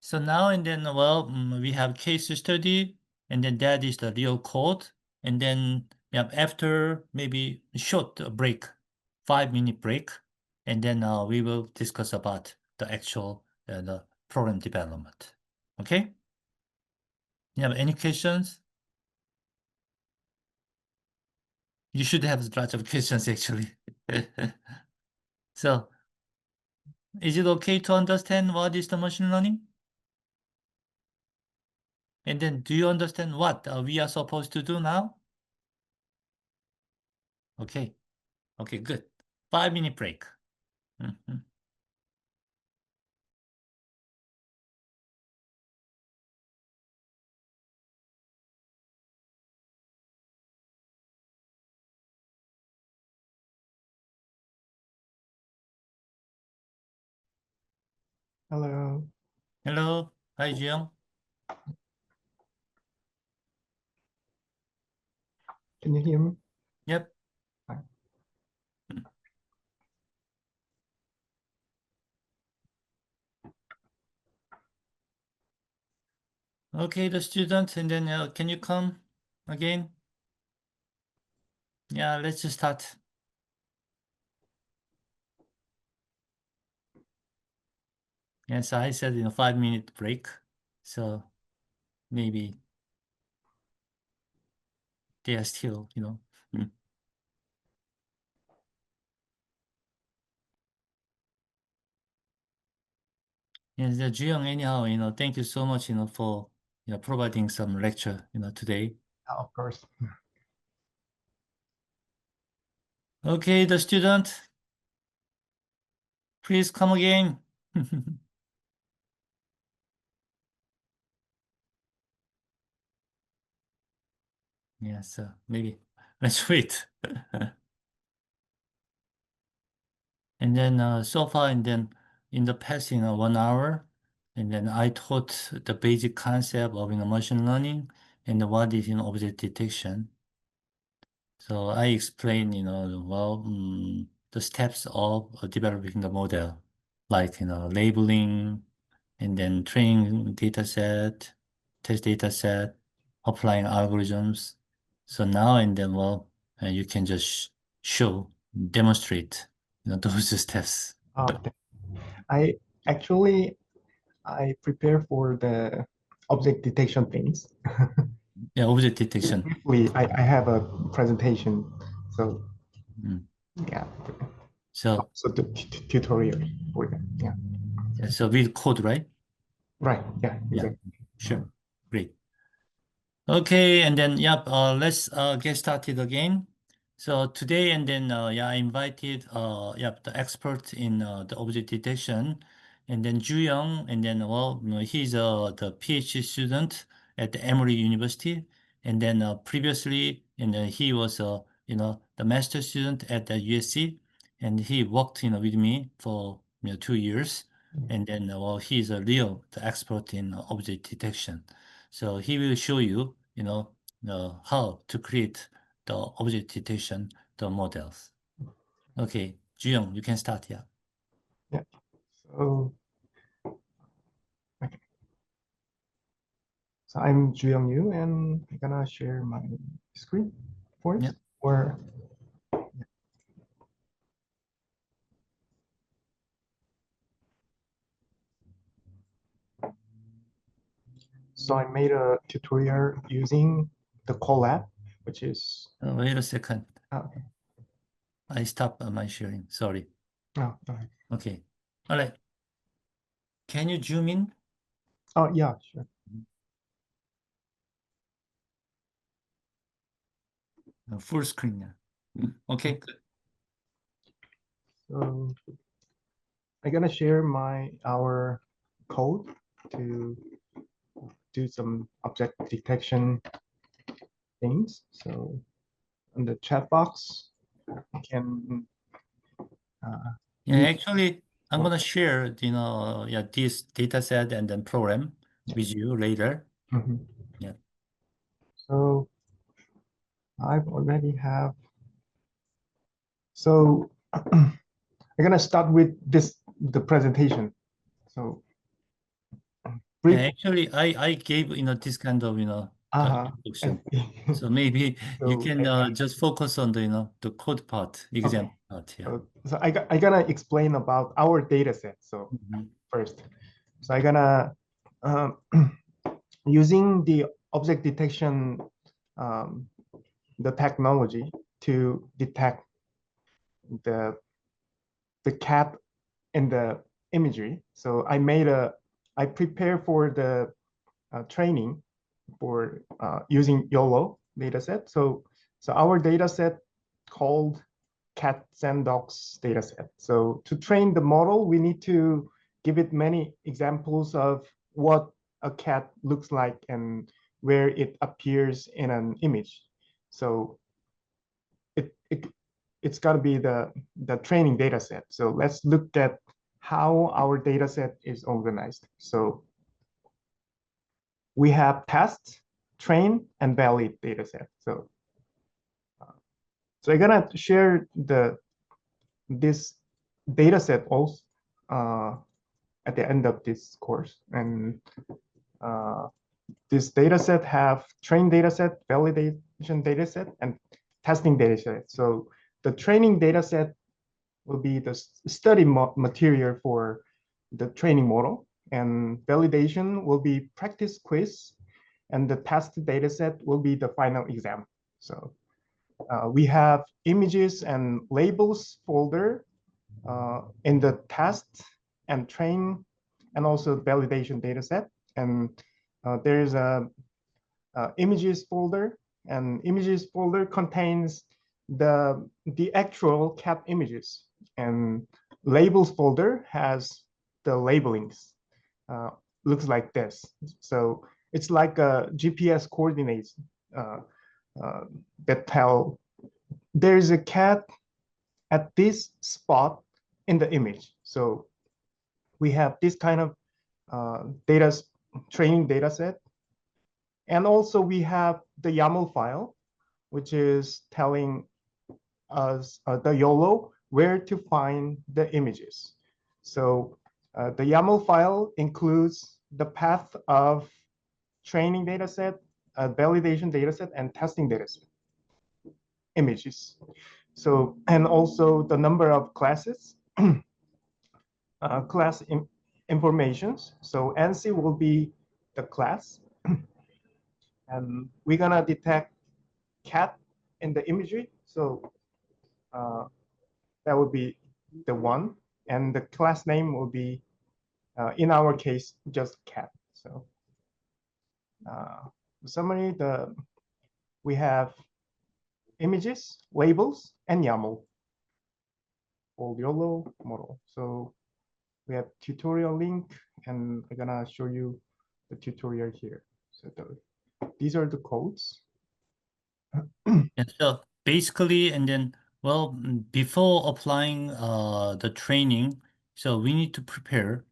So now and then, well, we have case study, and then that is the real code, and then after maybe a short break, 5-minute break, and then we will discuss about the actual the program development. Okay. You have any questions? You should have lots of questions actually. So is it okay to understand what is the machine learning? And then do you understand what we are supposed to do now? Okay. Okay, good. 5-minute break. Mhm. Hello. Hello. Hi, Jiyoung. Can you hear me? Yep. Fine. Okay, the student, and then can you come again? Yeah, let's just start. Yes, I said 5-minute break, so maybe they are still, Yes, Jiyoung, anyhow, thank you so much, for providing some lecture, today. Of course. Okay, the student, please come again. Yes, maybe let's wait. And then so far, and then in the past, 1 hour, and then I taught the basic concept of machine learning and what is object detection. So I explained, the steps of developing the model, like labeling, and then training data set, test data set, applying algorithms. So now and then, you can just show, demonstrate, those steps. I actually I prepare for the object detection things. Yeah, object detection. Briefly, I have a presentation. So Mm. yeah. So, So the tutorial for that. Yeah. yeah, so with code, right? Right. Yeah. Yeah, Exactly. sure. Great. Okay, and then, yep, let's get started again. So today, and then, I invited, the expert in the object detection, and then Young, and then, he's the PhD student at the Emory University, and then previously, and he was, the master student at the USC, and he worked, with me for 2 years, and then, he's a real the expert in object detection. So he will show you, how to create the object detection, the models. Okay, Juyong, you can start, yeah. Yeah. So okay. So I'm Juyong Yu, and I'm gonna share my screen for it. Yeah. Or so I made a tutorial using the Colab, which is Wait a second. okay. I stopped my sharing. Sorry. Oh, okay. Okay. All right. Can you zoom in? Oh yeah, sure. Full screen. Yeah. Okay. Good. So I'm gonna share our code to do some object detection things. So in the chat box, you can Yeah, use. actually, I'm gonna share, this data set and then program with you later. Mhm. Yeah. So I've already have. So I'm gonna start with the presentation. So Yeah, brief. actually, I gave, this kind of, I introduction. see. So maybe you So can just focus on the, the code part, okay. example part. Yeah. So I gonna explain about our data set. So Mhm. first, so I gonna um, using the object detection, um, the technology to detect the cat in the imagery. So I prepare for the training for using YOLO dataset. So our dataset called cat sandbox dataset. So to train the model, we need to give it many examples of what a cat looks like and where it appears in an image. So it's got to be the training data set. So let's look at how our data set is organized. So we have test, train, and valid data set. So I'm gonna share this data set also at the end of this course. And this data set have train data set, validation data set, and testing data set. So the training data set will be the study material for the training model, and validation will be practice quiz, and the test data set will be the final exam. So we have images and labels folder in the test and train and also validation data set. And there's a images folder, and images folder contains the actual cat images, and labels folder has the labelings. Looks like this. So it's like a GPS coordinates that tell there's a cat at this spot in the image. So we have this kind of training data set. And also we have the YAML file, which is telling us the YOLO where to find the images. So the YAML file includes the path of training dataset, validation dataset, and testing dataset images. So, and also the number of classes, class informations. So ANSI will be the class. And we're gonna detect cat in the imagery. So that would be the one. And the class name will be, in our case, just cat. So summary, we have images, labels, and YAML for YOLO model. So we have tutorial link, and I'm gonna show you the tutorial here. So these are the codes. And so basically, and then, well, before applying the training, so we need to prepare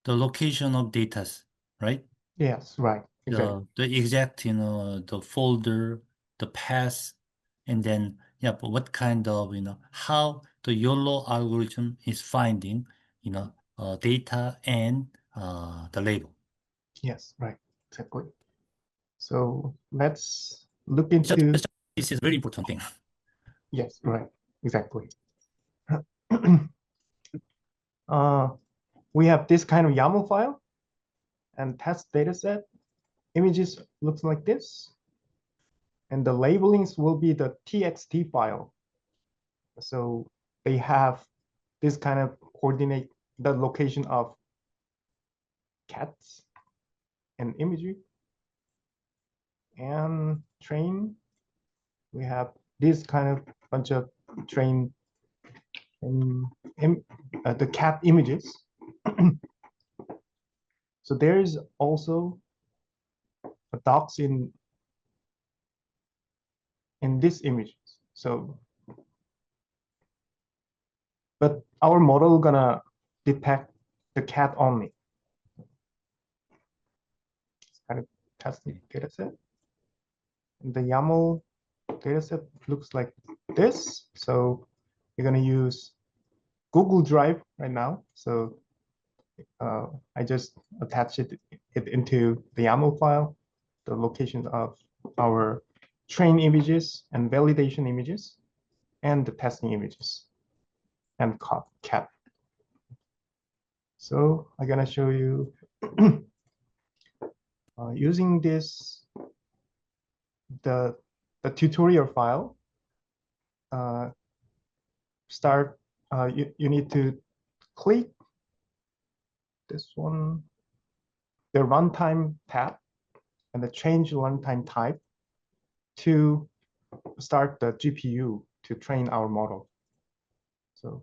the location of data, right? Yes, right, exactly. The exact, the folder, the path, and then, yeah, but what kind of, how the YOLO algorithm is finding, data and the label. Yes, right, exactly. So let's look So into. this is very important thing. Yes, right, exactly. We have this kind of YAML file and test dataset. Images looks like this. And the labelings will be the TXT file. So they have this kind of coordinate the location of cats and imagery. And train, we have this kind of bunch of train the cat images. So there is also a docs in this image. So, but our model gonna detect the cat only. It's kind of testing dataset. And the YAML dataset looks like this. So we're gonna use Google Drive right now. So I just attach it into the YAML file, the location of our train images and validation images, and the testing images, and cat. So I'm gonna show you using this the tutorial file. Start. You need to click this one, the runtime tab, and the change runtime type to start the GPU to train our model. So,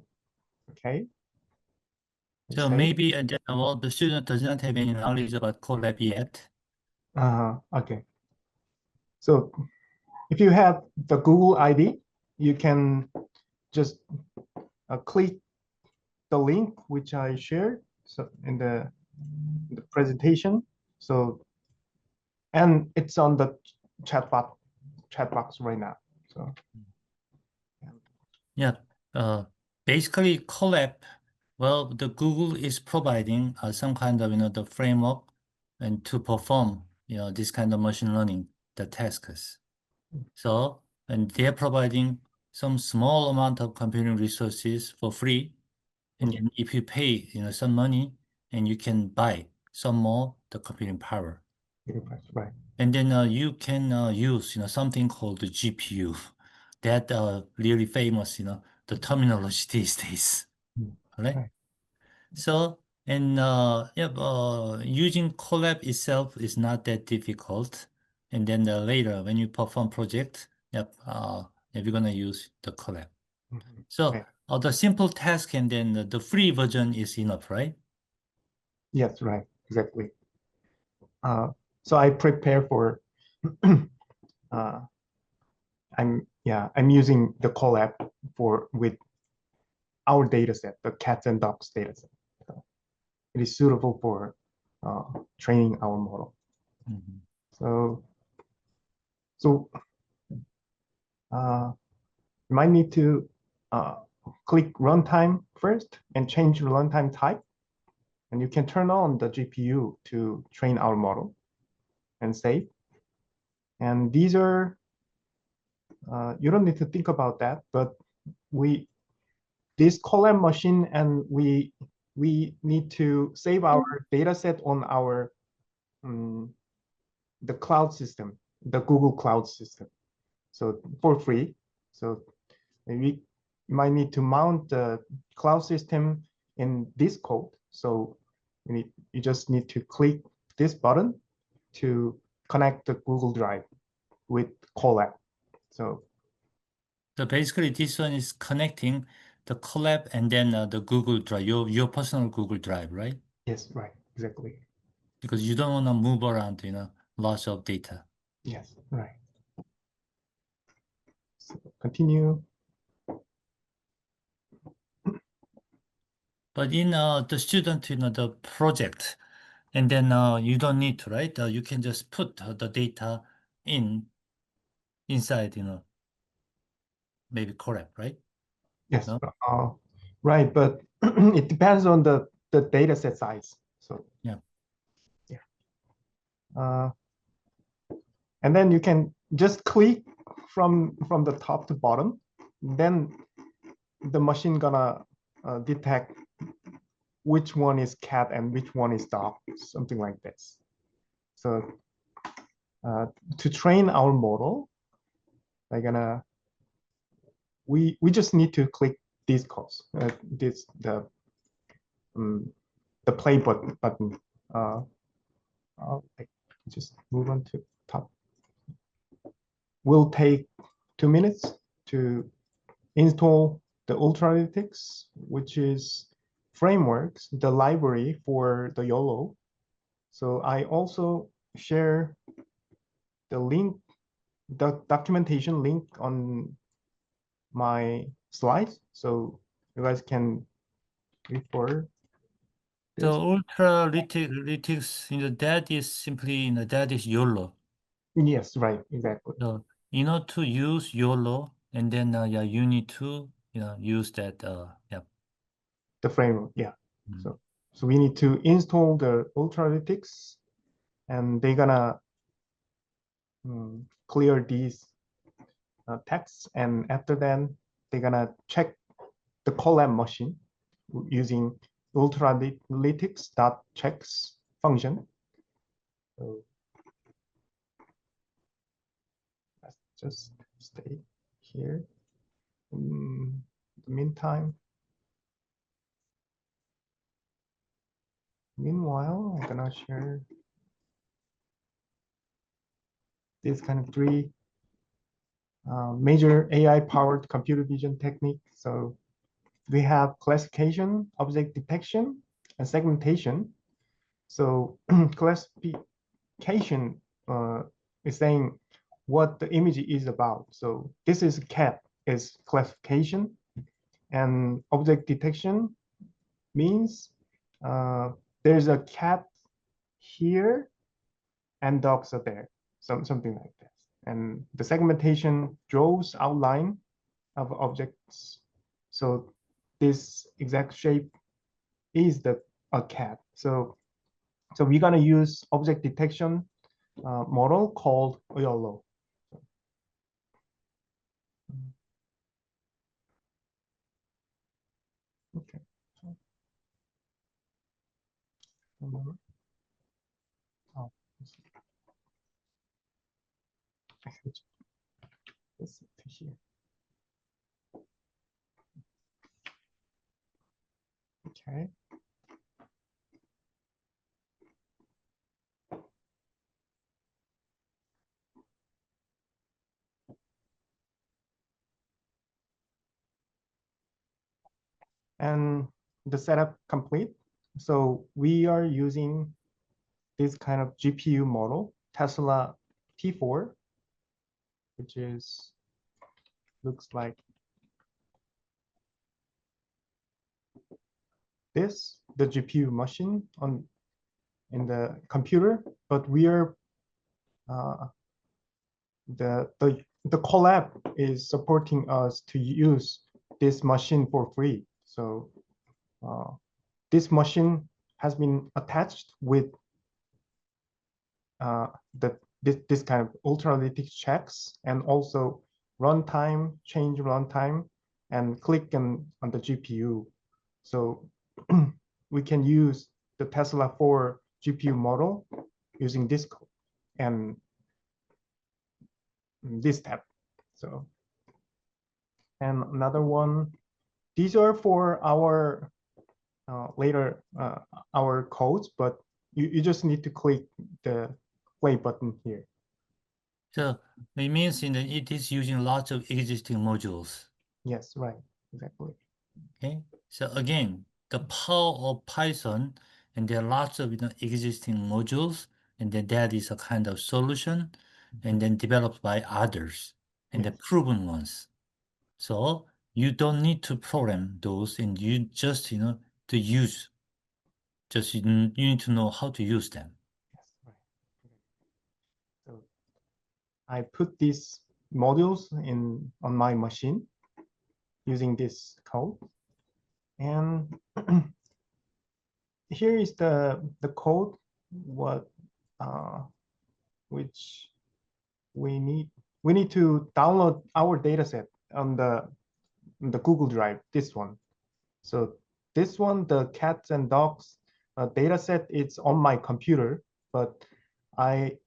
okay. So maybe well, the student does not have any knowledge about Colab yet. Okay. So if you have the Google ID, you can just click the link which I shared so in the presentation. So, and it's on the chat box right now. So, Yeah. Basically, Colab, well, the Google is providing some kind of, the framework and to perform, this kind of machine learning, the tasks. So, and they're providing some small amount of computing resources for free. And then if you pay, some money, and you can buy some more the computing power. right. And then you can use, something called the GPU. That really famous, the terminology these days. Right? Right. So, and using Colab itself is not that difficult. And then later, when you perform project, we're gonna use the Colab. So Right. the simple task and then the free version is enough, right? Yes, right, exactly. So I prepare for I'm using the Colab with our data set, the cats and dogs data set. So it is suitable for training our model. Mhm. So you might need to click runtime first and change the runtime type. And you can turn on the GPU to train our model and save. And these are, you don't need to think about that, but this Colab machine, and we need to save our data set on our the cloud system, the Google Cloud system. So for free. So maybe you might need to mount the cloud system in this code. So you just need to click this button to connect the Google Drive with Colab. So basically, this one is connecting the Colab and then the Google Drive, your personal Google Drive, right? yes, right, exactly. Because you don't want to move around, lots of data. Yes, right. So continue. But in the student, the project, and then you don't need to, right? You can just put the data inside, maybe Colab, right? Yes, No? right, but it depends on the data set size. So Yeah. and then you can just click from the top to bottom. Then the machine gonna detect which one is cat and which one is dog, something like this. So to train our model, we just need to click these codes, the play button. I'll just move on to top. Will take 2 minutes to install the Ultralytics, which is frameworks, the library for the YOLO. So I also share the link, the documentation link on my slides. So you guys can refer The this. Ultralytics, that is simply, that is YOLO. Yes, right, exactly. So, to use YOLO, and then, you need to, use that, yeah. The framework, yeah. So we need to install the Ultralytics, and they're gonna clear these texts, and after then they're gonna check the Colab machine using ultralytics.checks function. So let's just stay here. In the meantime, meanwhile, I'm gonna share these kind of three major AI-powered computer vision techniques. So we have classification, object detection, and segmentation. So classification is saying what the image is about. So this is cat is classification, and object detection means there's a cat here and dogs are there, something like this. And the segmentation draws outline of objects. So this exact shape is a cat. So we're gonna use object detection model called YOLO. Okay. Oh, let's to here. Okay. And the setup complete. So we are using this kind of GPU model, Tesla T4, which is looks like this, the GPU machine in the computer, but we are the Colab is supporting us to use this machine for free. So this machine has been attached with this kind of ultralytic checks and also runtime, change runtime, and click on the GPU. So we can use the Tesla 4 GPU model using this code and this tab. So, and another one, these are for our later our codes, but you just need to click the play button here. So it means it is using lots of existing modules. Yes, right, exactly. Okay. So again, the power of Python, and there are lots of existing modules, and then that is a kind of solution, and then developed by others, and the proven ones. So you don't need to program those, and you just to use. Just you need to know how to use them. Yes, right. So I put these modules on my machine using this code, and here is the code which we need to download our dataset on the Google Drive, this one. So this one, the cats and dogs dataset, it's on my computer, but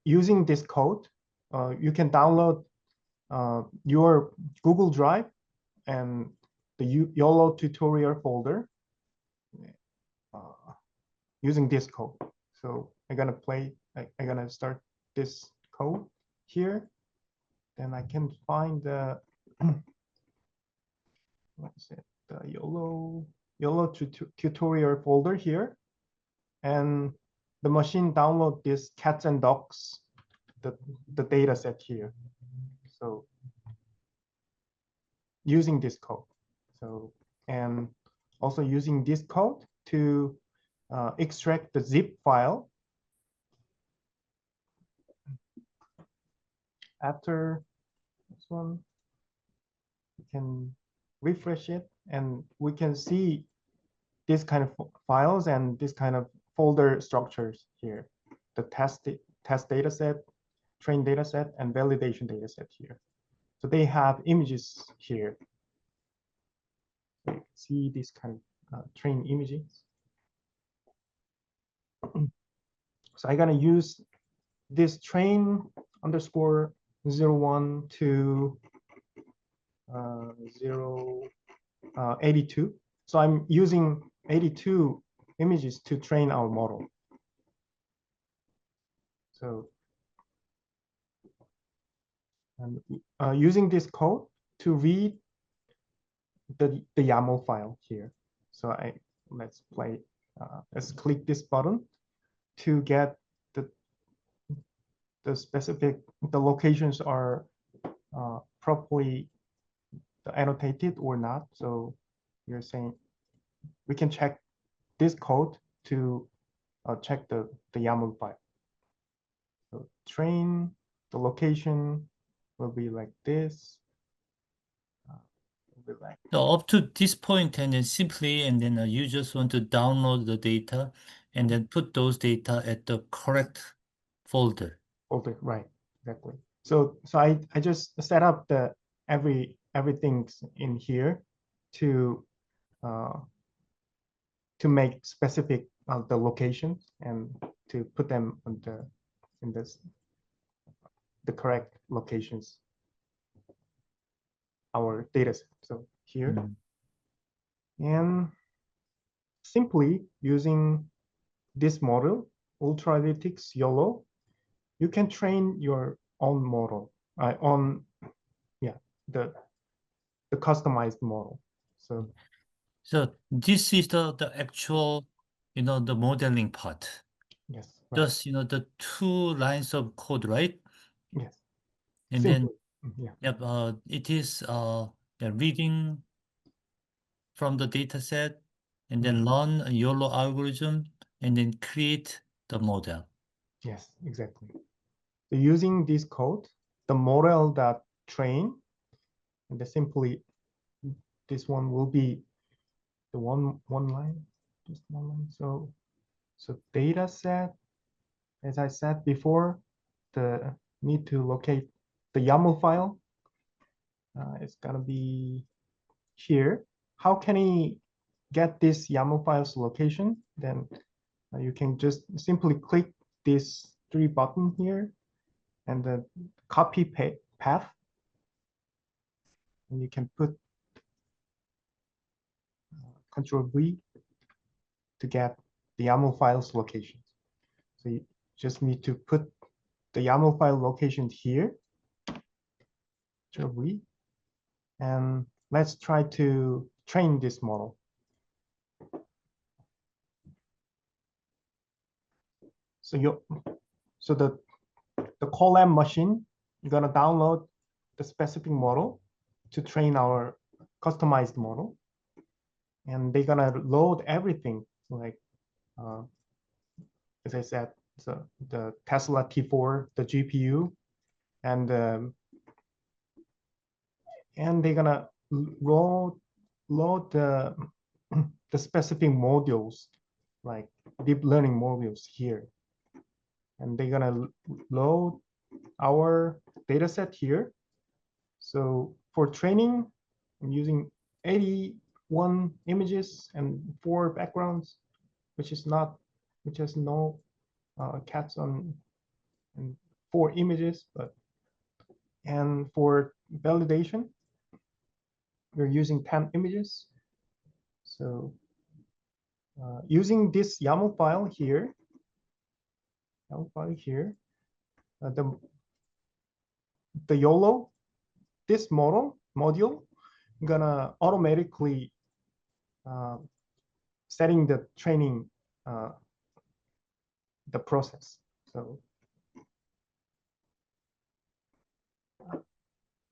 using this code, you can download your Google Drive and the YOLO tutorial folder using this code. So I'm gonna start this code here. Then I can find the what is it? The YOLO tutorial folder here, and the machine download this cats and dogs, the data set here. So using this code, so and also using this code to extract the zip file. After this one, we can refresh it, and we can see this kind of files and this kind of folder structures here. The test data set, train data set, and validation data set here. So they have images here. So you can see this kind of train images. So I'm gonna use this train underscore 01 to 82. So I'm using 82 images to train our model. So using this code to read the YAML file here. So let's click this button to get the locations are properly annotated or not. So you're saying we can check this code to check the YAML file. So train, the location will be like this. Will be like So up to this point, and then simply, and then you just want to download the data and then put those data at the correct folder. folder, right? Exactly. So I just set up the everything's in here to make specific the locations and to put them on the correct locations, our data set. So here, and simply using this model, Ultralytics YOLO, you can train your own model on the customized model. So this is the actual, the modeling part. Yes, right. Just, the 2 lines of code, right? Yes. And Simply. then, Yeah. yep, it is reading from the data set and then run a YOLO algorithm and then create the model. Yes, exactly. So using this code, the model that train, and the simply this one will be the one line, just one line. So data set, as I said before, the need to locate the YAML file. It's gonna be here. How can he get this YAML file's location? Then you can just simply click this 3 button here and the copy path, and you can put Control V to get the YAML file's location. So you just need to put the YAML file location here, Control V, and let's try to train this model. So the Colab machine, you're gonna download the specific model to train our customized model, and they're gonna load everything like as I said, so the Tesla T4, the GPU, and they're gonna load the the specific modules like deep learning modules here, and they're gonna load our data set here. So for training, I'm using 81 images and 4 backgrounds, which has no cats on, and 4 images, and for validation, we're using 10 images. So using this YAML file here, the YOLO, this module, gonna automatically setting the training the process. So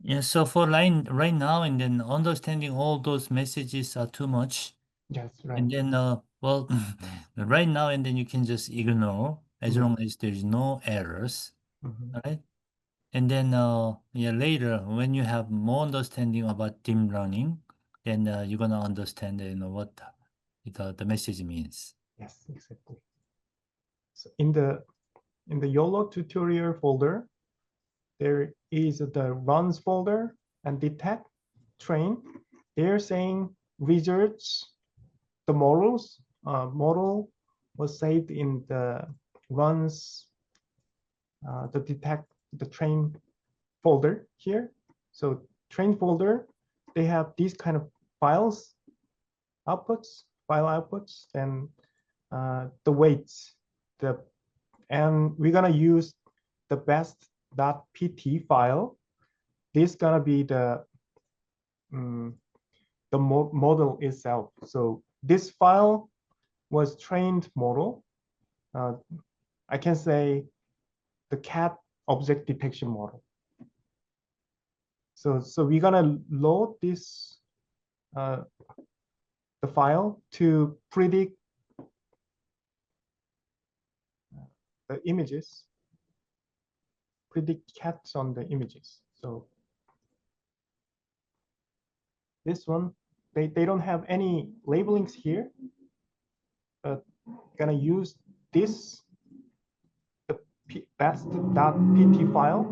Yeah, so for right now, and then understanding all those messages are too much. yes, right. And then, well, right now, and then you can just ignore as long as there's no errors, right? And then, yeah, later when you have more understanding about deep learning, then you're gonna understand, what the message means. Yes, exactly. So in the YOLO tutorial folder, there is the runs folder and detect train. They're saying results, the model was saved in the runs, the detect, the train folder here. So train folder, they have these kind of files, file outputs, and the weights, and we're gonna use the best.pt file. This gonna be the model itself. So this file was trained model. I can say the cat object detection model. So we're gonna load this the file to predict the images, predict cats on the images. So this one, they don't have any labelings here, but gonna use this the best.pt file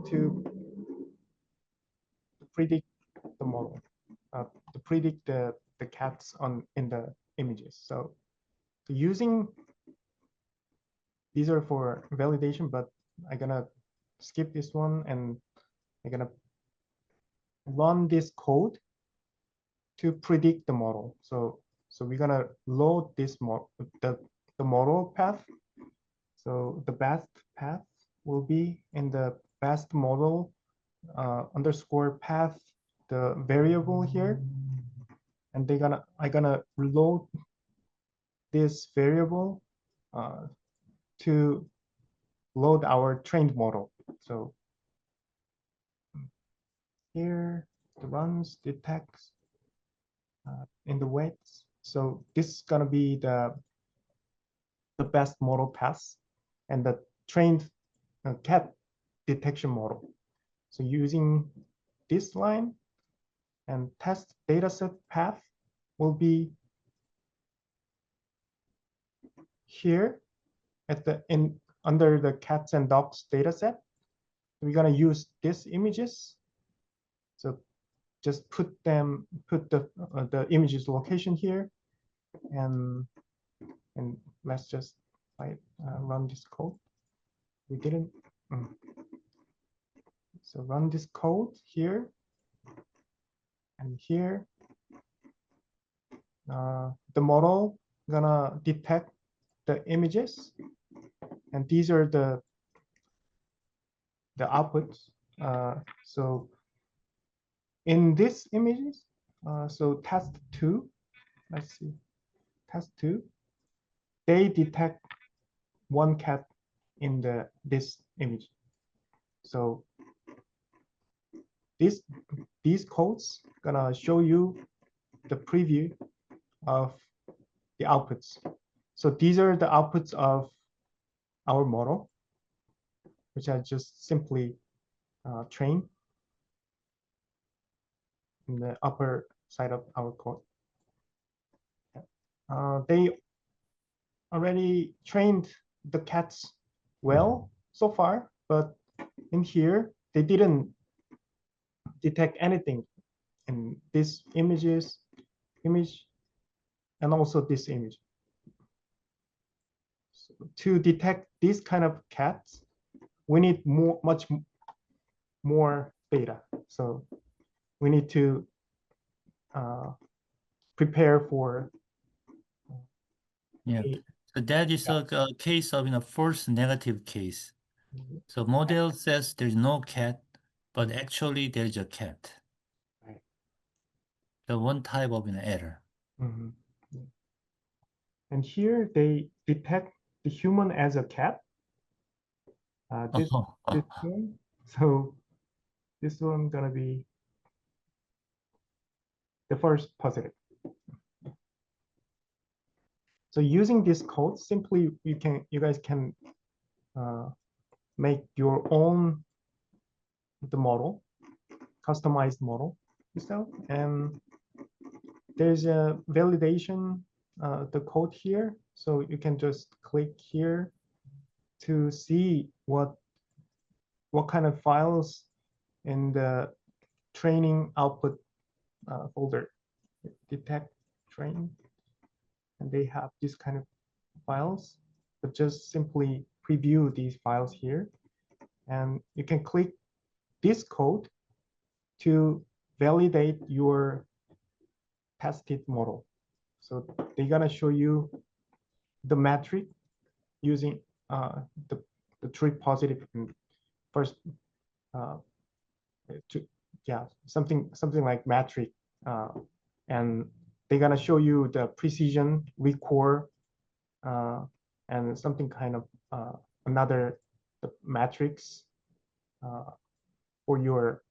to predict the model, to predict the cats in the images. So using these are for validation, but I'm gonna skip this one and I'm gonna run this code to predict the model. So we're gonna load this the model path. So the best path will be in the best model underscore path, the variable here, and I'm gonna reload this variable to load our trained model. So here the runs detects in the weights. So this is gonna be the best model path and the trained cat detection model. So using this line and test dataset path will be here at the under the cats and dogs dataset. We're gonna use these images. So just put the images location here, and let's just run this code. We didn't. So run this code here and here. The model gonna detect the images, and these are the outputs. So in this images, so test 2, let's see, test 2, they detect one cat in this image. So these codes gonna show you the preview of the outputs. So these are the outputs of our model, which I just simply trained in the upper side of our code. They already trained the cats well so far, but in here they didn't detect anything in this image and also this image. So to detect this kind of cats, we need much more data. So we need to prepare for. Yeah. So that is a case of false negative case. So model says there's no cat, but actually there's a cat. Right. The one type of an error. Mm-hmm. And here they detect the human as a cat. This one. So this one gonna be the first positive. So using this code, simply you guys can make your own model, customized model yourself. And there's a validation the code here, so you can just click here to see what kind of files in the training output folder. Detect train, and they have this kind of files, but just simply preview these files here, and you can click this code to validate your tested model. So they're gonna show you the metric using the true positive first something like metric, and they're gonna show you the precision record and something kind of another metrics for your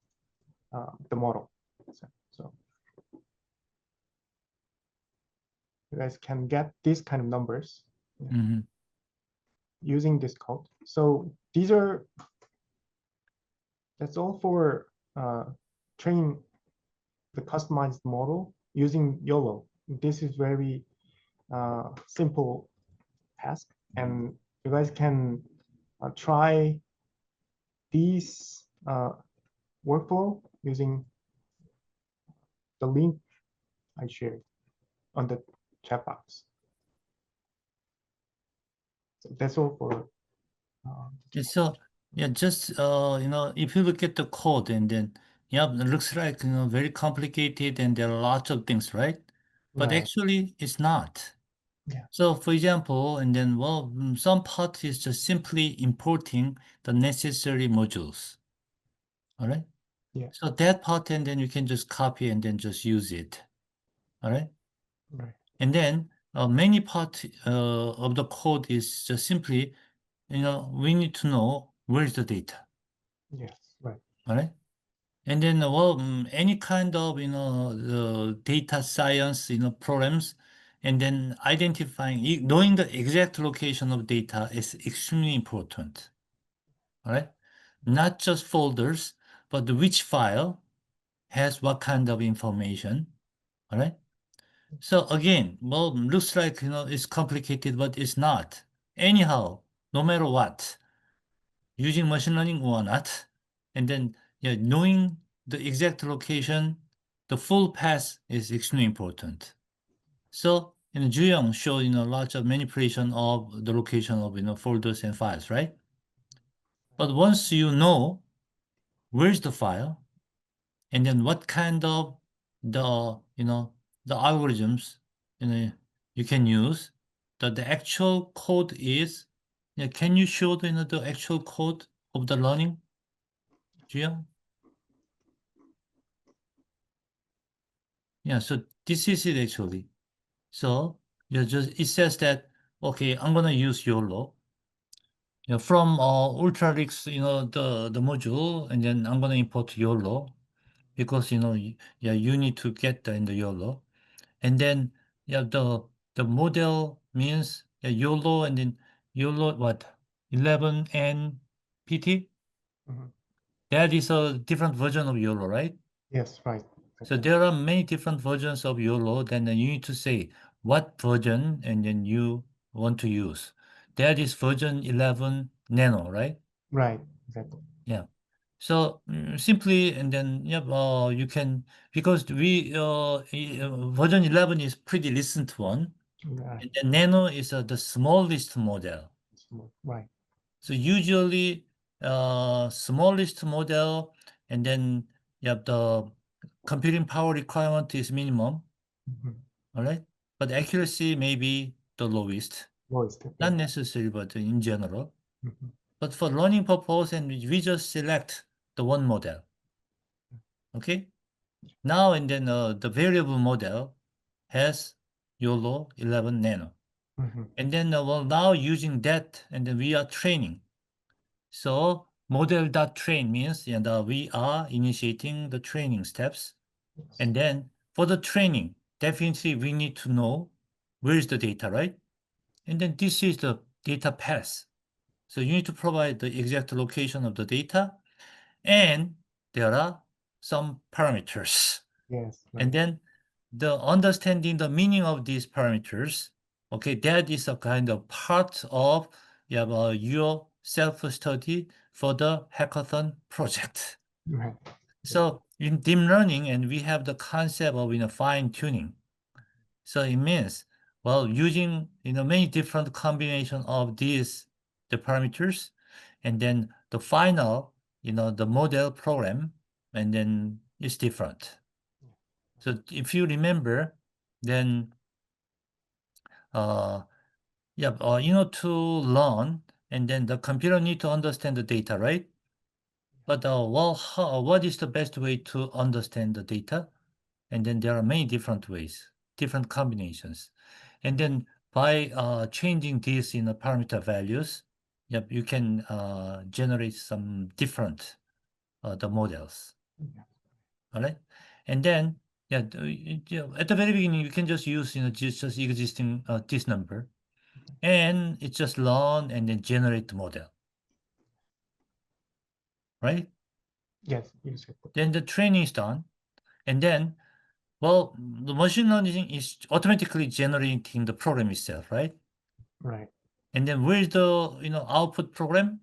the model. So you guys can get these kind of numbers. Mm-hmm. using this code. So that's all for training the customized model using YOLO. This is very simple task, and you guys can try these workflow using the link I shared on the chat box. So that's all for. Yeah, so yeah, just if you look at the code and then yeah, it looks like very complicated and there are lots of things, right? But Right. actually it's not. Yeah. So for example, and then some part is just simply importing the necessary modules. All right. Yeah. So that part and then you can just copy and then just use it. All right. Right. And then many part of the code is just simply, we need to know where's the data. Yes. Right. All right. And then, any kind of, the data science, problems, and then knowing the exact location of data is extremely important. All right. Not just folders, but which file has what kind of information. All right. So again, looks like, it's complicated, but it's not. Anyhow, no matter what, using machine learning or not, and then yeah, knowing the exact location, the full path is extremely important. So Juyong showed lots of manipulation of the location of folders and files, right? But once you know where's the file, and then what kind of the algorithms you know you can use, the actual code is. Yeah, can you show the actual code of the learning, Juyong? Yeah, so this is it actually. So yeah, just it says that okay, I'm gonna use YOLO. Yeah, from Ultralix, the module, and then I'm gonna import YOLO because yeah, you need to get in the YOLO, and then yeah, the model means yeah, YOLO, and then YOLO what 11 and PT. Mhm. That is a different version of YOLO, right? Yes. Right. So there are many different versions of YOLO, then you need to say what version and then you want to use. That is version 11 Nano, right? Right. Exactly. Yeah. So simply and then yeah, you can because version 11 is pretty recent one, Right. and then Nano is the smallest model. Right. So usually smallest model, and then yeah, the computing power requirement is minimum. Mhm. All right. But accuracy may be the lowest. Voice. Not Yeah. necessary, but in general. Mhm. But for learning purpose, and we just select the one model. Okay. Now and then the variable model has YOLO 11 nano. Mhm. And then now using that, and then we are training. So model.train means we are initiating the training steps. Yes. And then for the training, definitely we need to know where is the data, right? And then this is the data path. So you need to provide the exact location of the data, and there are some parameters. Yes. And Right. then the understanding the meaning of these parameters, okay, that is a kind of part of your self-study for the hackathon project. Right. So in deep learning, and we have the concept of fine tuning. So it means, well, using many different combination of the parameters, and then the final the model program, and then it's different. So if you remember, then uh yeah, to learn, and then the computer need to understand the data, right? But what is the best way to understand the data? And then there are many different ways, different combinations. And then by changing these parameter values, yep, you can generate some different the models. Yeah. All right. And then yeah, at the very beginning you can just use just existing this number. and it just learn and then generate the model, right? Yes, exactly. Then the training is done, and then, well, the machine learning is automatically generating the program itself, right? Right. And then where's the output program?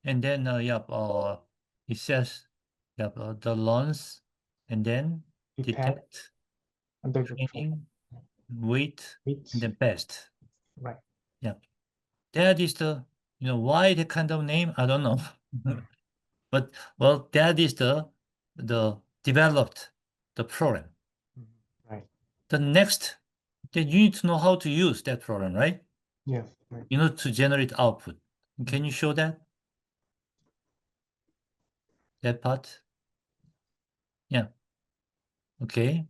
And then it says the learns and then Detect detect, under the training, wait, Which, and then best. right. Yeah, that is the why the kind of name I don't know, but well that is the developed the program. Right. The next, then you need to know how to use that program, right? Yes. Right. To generate output. Can you show that part? Yeah. Okay.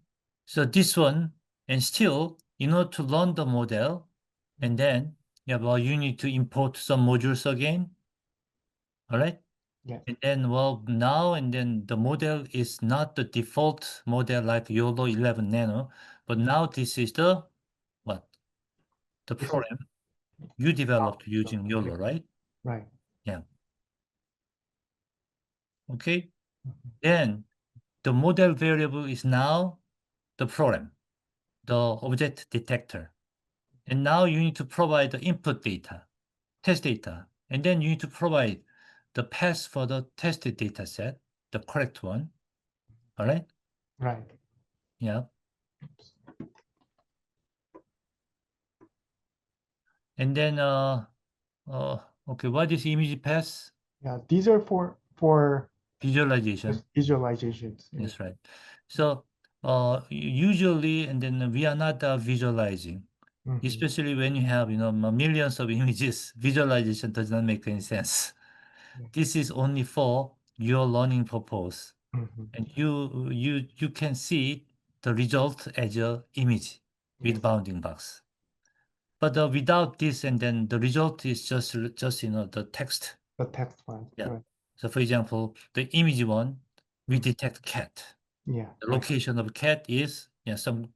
So this one, and still, to learn the model, and then well, you need to import some modules again. All right. Yes. And then well now and then the model is not the default model like YOLO 11 Nano, but now this is the what? The This is program you developed the using YOLO, right? right. Yeah. Okay. Mhm. Then the model variable is now the program, the object detector. And now you need to provide the input data, test data, and then you need to provide the path for the tested data set, the correct one. All right? Right. Yeah. And then okay, what is image path? Yeah. These are for Visualization. visualizations. That's right. So usually, and then we are not visualizing, Mhm. especially when you have millions of images. Visualization does not make any sense. Yeah. This is only for your learning purpose, Mhm. and you can see the result as a image with Yes. bounding box. But without this, and then the result is just the text. The text file. Yeah. Right. So for example, the image one, we detect cat. Yeah. The Right. location of cat is some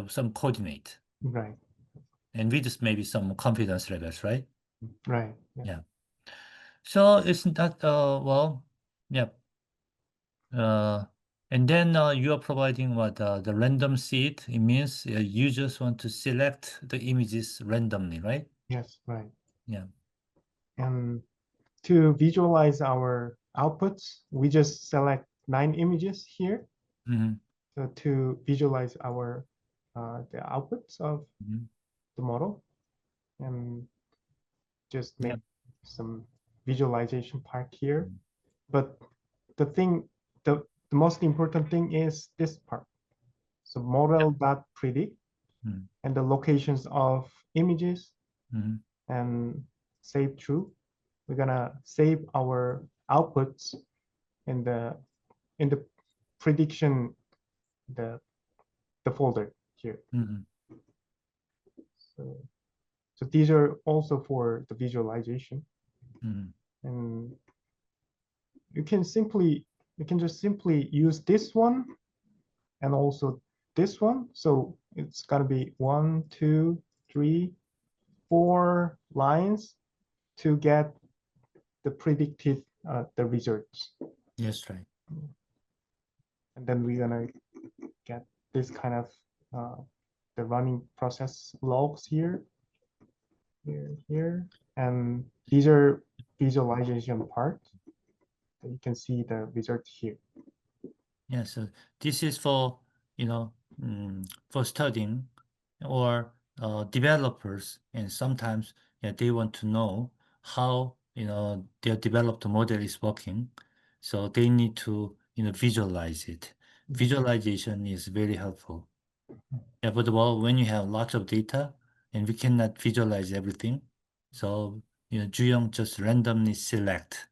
some coordinate, Right. and with maybe some confidence levels, right? Right. Yeah. Yeah. So it's not well, yeah. Uh, and then you are providing what the random seed. It means you just want to select the images randomly, right? Yes. Right. Yeah. And to visualize our outputs, we just select 9 images here. Hmm. So to visualize our the outputs of Hmm. the model, and just Yeah. make some visualization part here. Mhm. But the thing, the most important thing is this part. So model.predict Mhm. and the locations of images Mhm. and save true. We're gonna save our outputs in the prediction, the folder here. Mhm. So so these are also for the visualization, Mhm. and you can just simply use this one and also this one. So it's gonna be 1, 2, 3, 4 lines to get the predicted the results. Yes, right. And then we're gonna get this kind of the running process logs here, here, and these are visualization part. You can see the result here. Yeah. So this is for for studying or developers, and sometimes they want to know how their developed model is working, so they need to visualize it. Visualization is very helpful. Yeah, but well, when you have lots of data and we cannot visualize everything, so Juyong just randomly select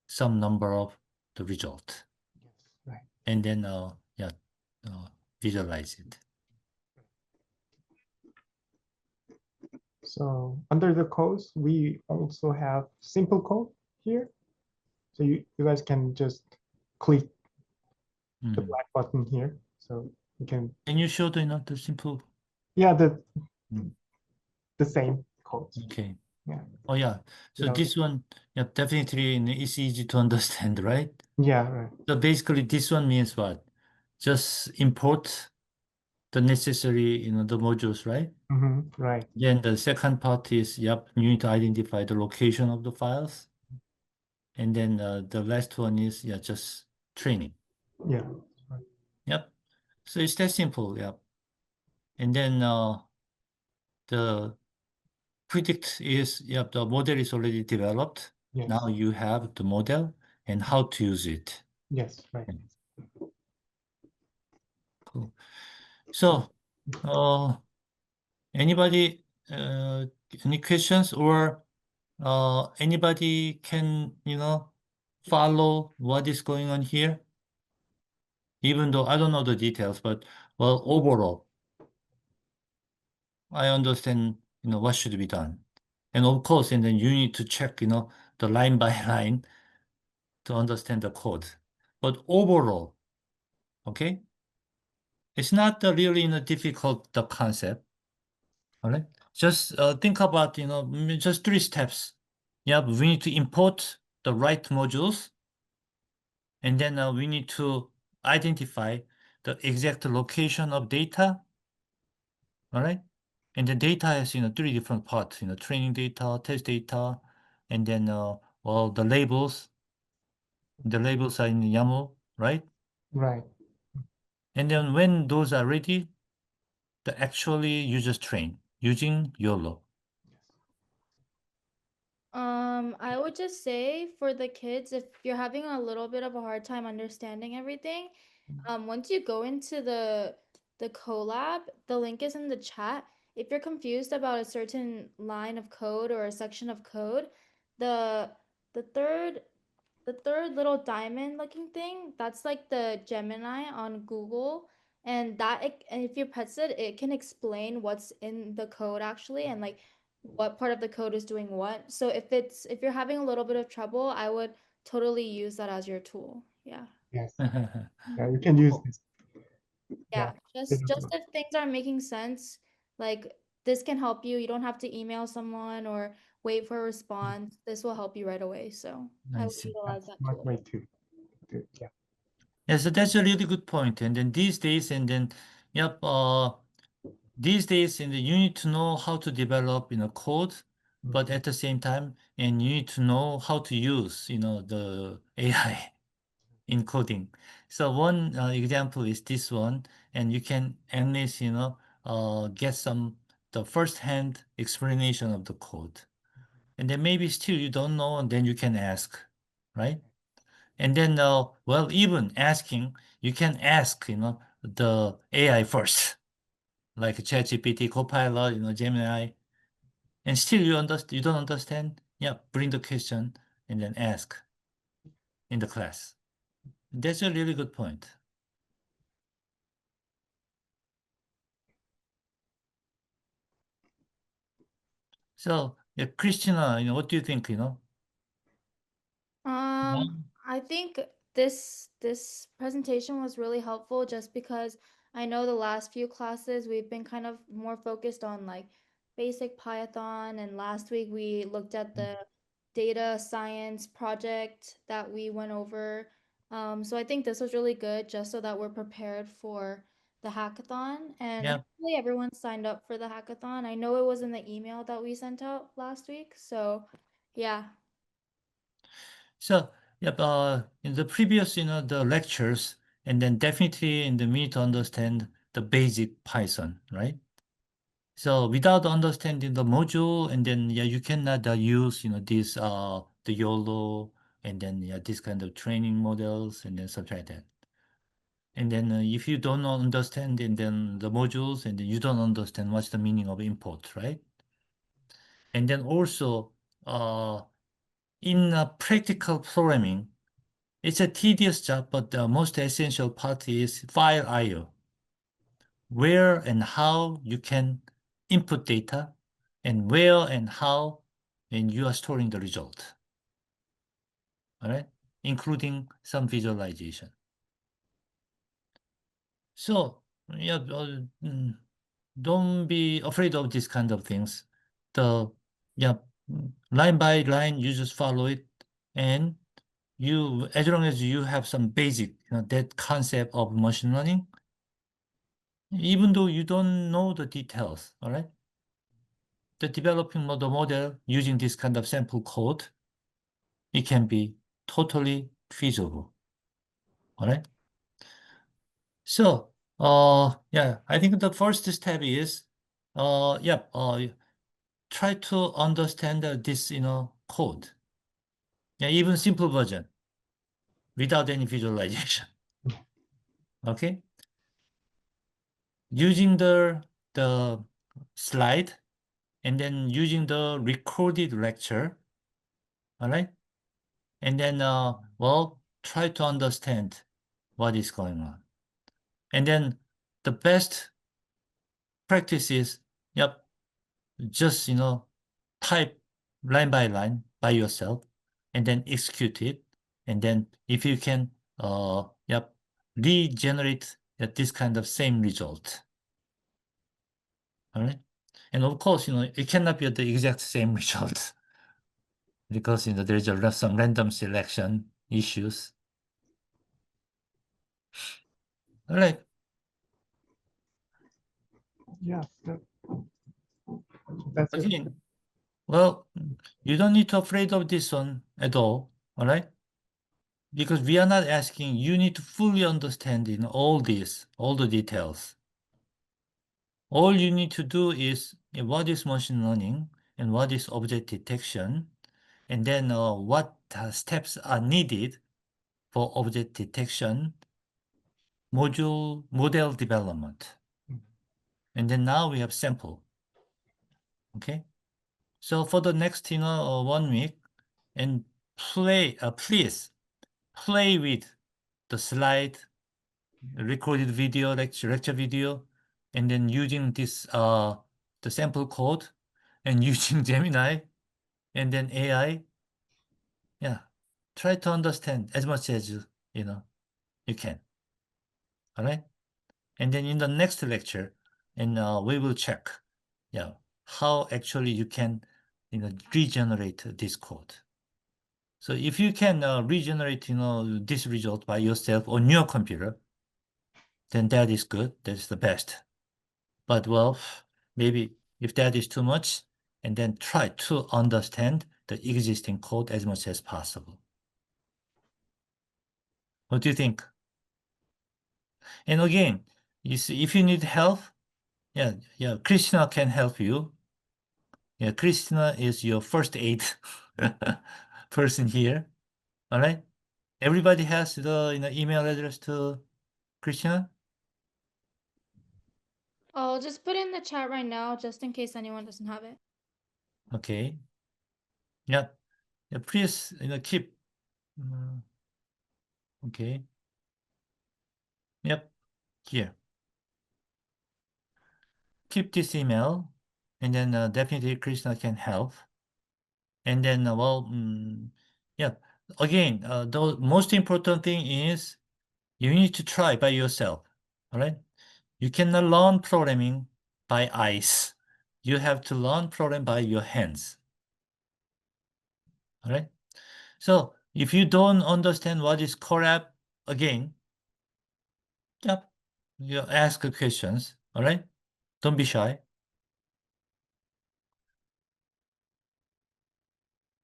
some number of the result Yes, right. and then visualize it. So under the codes, we also have simple code here. So you guys can just click the Mm. black button here. So you can, Can you show the simple? yeah, Mm. the same. codes. Okay. Yeah. Oh yeah. So Without- this one, yeah, definitely it's easy to understand, right? Yeah, right. So basically this one means what? Just import the necessary, the modules, right? Right. Then the second part is, yep, you need to identify the location of the files. And then the last one is, yeah, just training. Yeah. Right. Yep. So it's that simple, yep. And then the predict is, yep, the model is already developed. Yes. Now you have the model and how to use it. Yes, right. Cool. So, anybody, any questions or anybody can, follow what is going on here? Even though I don't know the details, but well, overall, I understand, what should be done. And of course, and then you need to check, the line by line to understand the code. But overall, okay, it's not really difficult the concept. All right, just think about just 3 steps. Yeah, we need to import the right modules, and then we need to identify the exact location of data. All right, and the data has 3 different parts. Training data, test data, and then well, the labels. The labels are in YAML, right? Right. And then when those are ready, actually you just train using YOLO. I would just say for the kids, if you're having a little bit of a hard time understanding everything, once you go into the collab, the link is in the chat. If you're confused about a certain line of code or a section of code, the the third the third little diamond looking thing, that's like the Gemini on Google. And if you press it, it can explain what's in the code actually and like what part of the code is doing what. So if you're having a little bit of trouble, I would totally use that as your tool. Yeah. Yes. Yeah, you can use this. Yeah. Yeah. Just if things aren't making sense, like this can help you. You don't have to email someone or wait for a response. This will help you right away. So I I would see. utilize that Smart tool. way to yeah. Yeah, so that's a really good point. And then these days, and then, yep, these days, and you need to know how to develop, code, but at the same time, and you need to know how to use, the AI in coding. So one example is this one, and you can at least, get the first-hand explanation of the code. And then maybe still you don't know, and then you can ask, right? And then, well, even asking, you can ask, the AI first, like ChatGPT, Copilot, Gemini, and still you don't understand. Yeah, bring the question and then ask in the class. That's a really good point. So, yeah, Christina, what do you think? I think this presentation was really helpful just because I know the last few classes we've been kind of more focused on like basic Python, and last week we looked at the data science project that we went over. So I think this was really good just so that we're prepared for the hackathon, and Yeah. hopefully everyone signed up for the hackathon. I know it was in the email that we sent out last week, so yeah. So, yep, in the previous, the lectures, and then definitely in the need to understand the basic Python, right? So without understanding the module, and then yeah, you cannot use this the YOLO, and then yeah, this kind of training models, and then stuff like that. And then if you don't understand, and then the modules, and then you don't understand what's the meaning of import, right? And then also in practical programming, it's a tedious job, but the most essential part is file I/O, where and how you can input data, and where and how and you are storing the result. All right, including some visualization. So yeah, don't be afraid of these kind of things. The Yeah, line by line, you just follow it, and you, as long as you have some basic, that concept of machine learning, even though you don't know the details, all right? The developing the model using this kind of sample code, it can be totally feasible, all right? So, yeah, I think the first step is, try to understand this, code. Yeah, even simple version without any visualization. Okay? Using the slide and then using the recorded lecture, all right? And then, well, try to understand what is going on. And then the best practice is, yep, just, type line by line by yourself and then execute it. And then if you can, regenerate this kind of same result. All right. And of course, it cannot be the exact same result because, there's some random selection issues. All right. Yeah, that's it. Again, well, you don't need to afraid of this one at all right? Because we are not asking, you need to fully understand all the details. All you need to do is what is machine learning and what is object detection, and then what steps are needed for object detection, model development. And then now we have sample. Okay. So for the next 1 week, and please play with the slide, recorded video, lecture video, and then using this the sample code and using Gemini and then AI. Yeah, try to understand as much as you can. All right. And then in the next lecture, and we will check, yeah, how actually you can, regenerate this code. So if you can regenerate, this result by yourself on your computer, then that is good. That's the best. But well, maybe if that is too much, and then try to understand the existing code as much as possible. What do you think? And again, you see, if you need help, yeah, Christina can help you. Yeah, Christina is your first aid person here. All right. Everybody has the email address to Christina. I'll just put in the chat right now just in case anyone doesn't have it. Okay. Yeah. Yeah. Please, keep. Okay. Yep. Here. Keep this email, and then definitely Krishna can help. And then, yeah. Again, the most important thing is you need to try by yourself. All right. You cannot learn programming by eyes. You have to learn program by your hands. All right. So if you don't understand what is Colab, again, yep, you ask questions. All right. Don't be shy.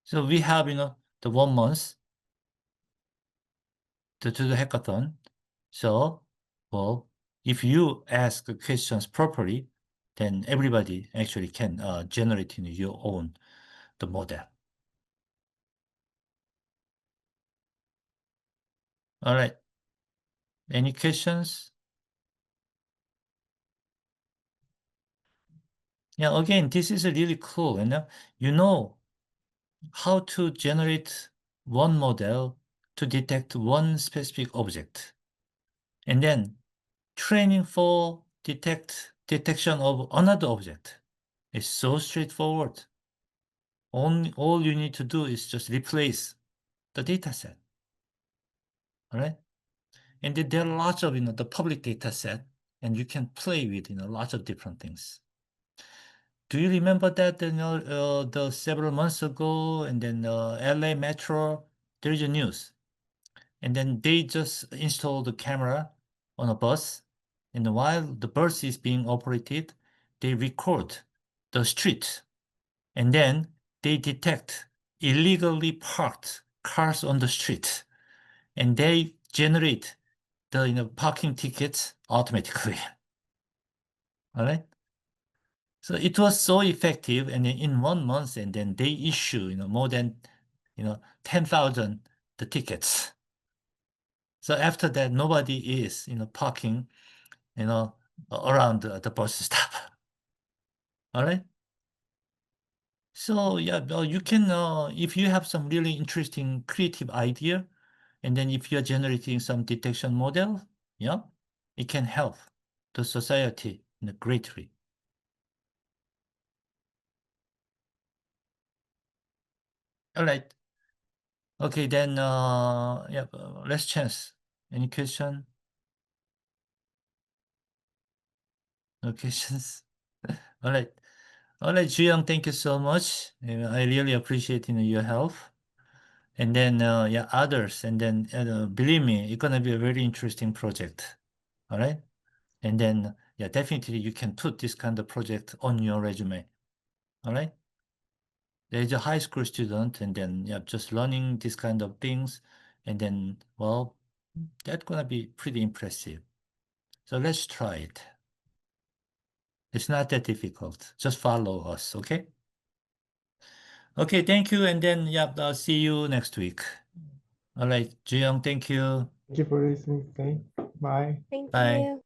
So we have, the 1 month to do the hackathon. So, well, if you ask the questions properly, then everybody actually can generate your own the model. All right. Any questions? Yeah, again, this is really cool. And you know how to generate one model to detect one specific object. And then training for detection of another object is so straightforward. All you need to do is just replace the data set. All right. And then there are lots of, the public data set, and you can play with, lots of different things. Do you remember that, the several months ago, and then LA Metro, there is a news, and then they just installed the camera on a bus, and while the bus is being operated, they record the street, and then they detect illegally parked cars on the street, and they generate the parking tickets automatically. All right. So it was so effective, and then in 1 month, and then they issue more than 10,000 the tickets. So after that, nobody is parking around the bus stop. All right. So yeah, well, you can if you have some really interesting creative idea, and then if you're generating some detection model, yeah, it can help the society greatly. All right. Okay, then yeah, last chance. Any question? No questions? All right. All right, Juyang, thank you so much. I really appreciate your help. And then yeah, others, and then believe me, it's gonna be a very interesting project. All right. And then yeah, definitely you can put this kind of project on your resume. All right. There's a high school student, and then yeah, just learning this kind of things, and then well, that's gonna be pretty impressive. So let's try it. It's not that difficult. Just follow us, okay? Okay, thank you, and then yeah, I'll see you next week. All right, Juyong, thank you. Thank you for listening today. Bye. Thank Bye. you.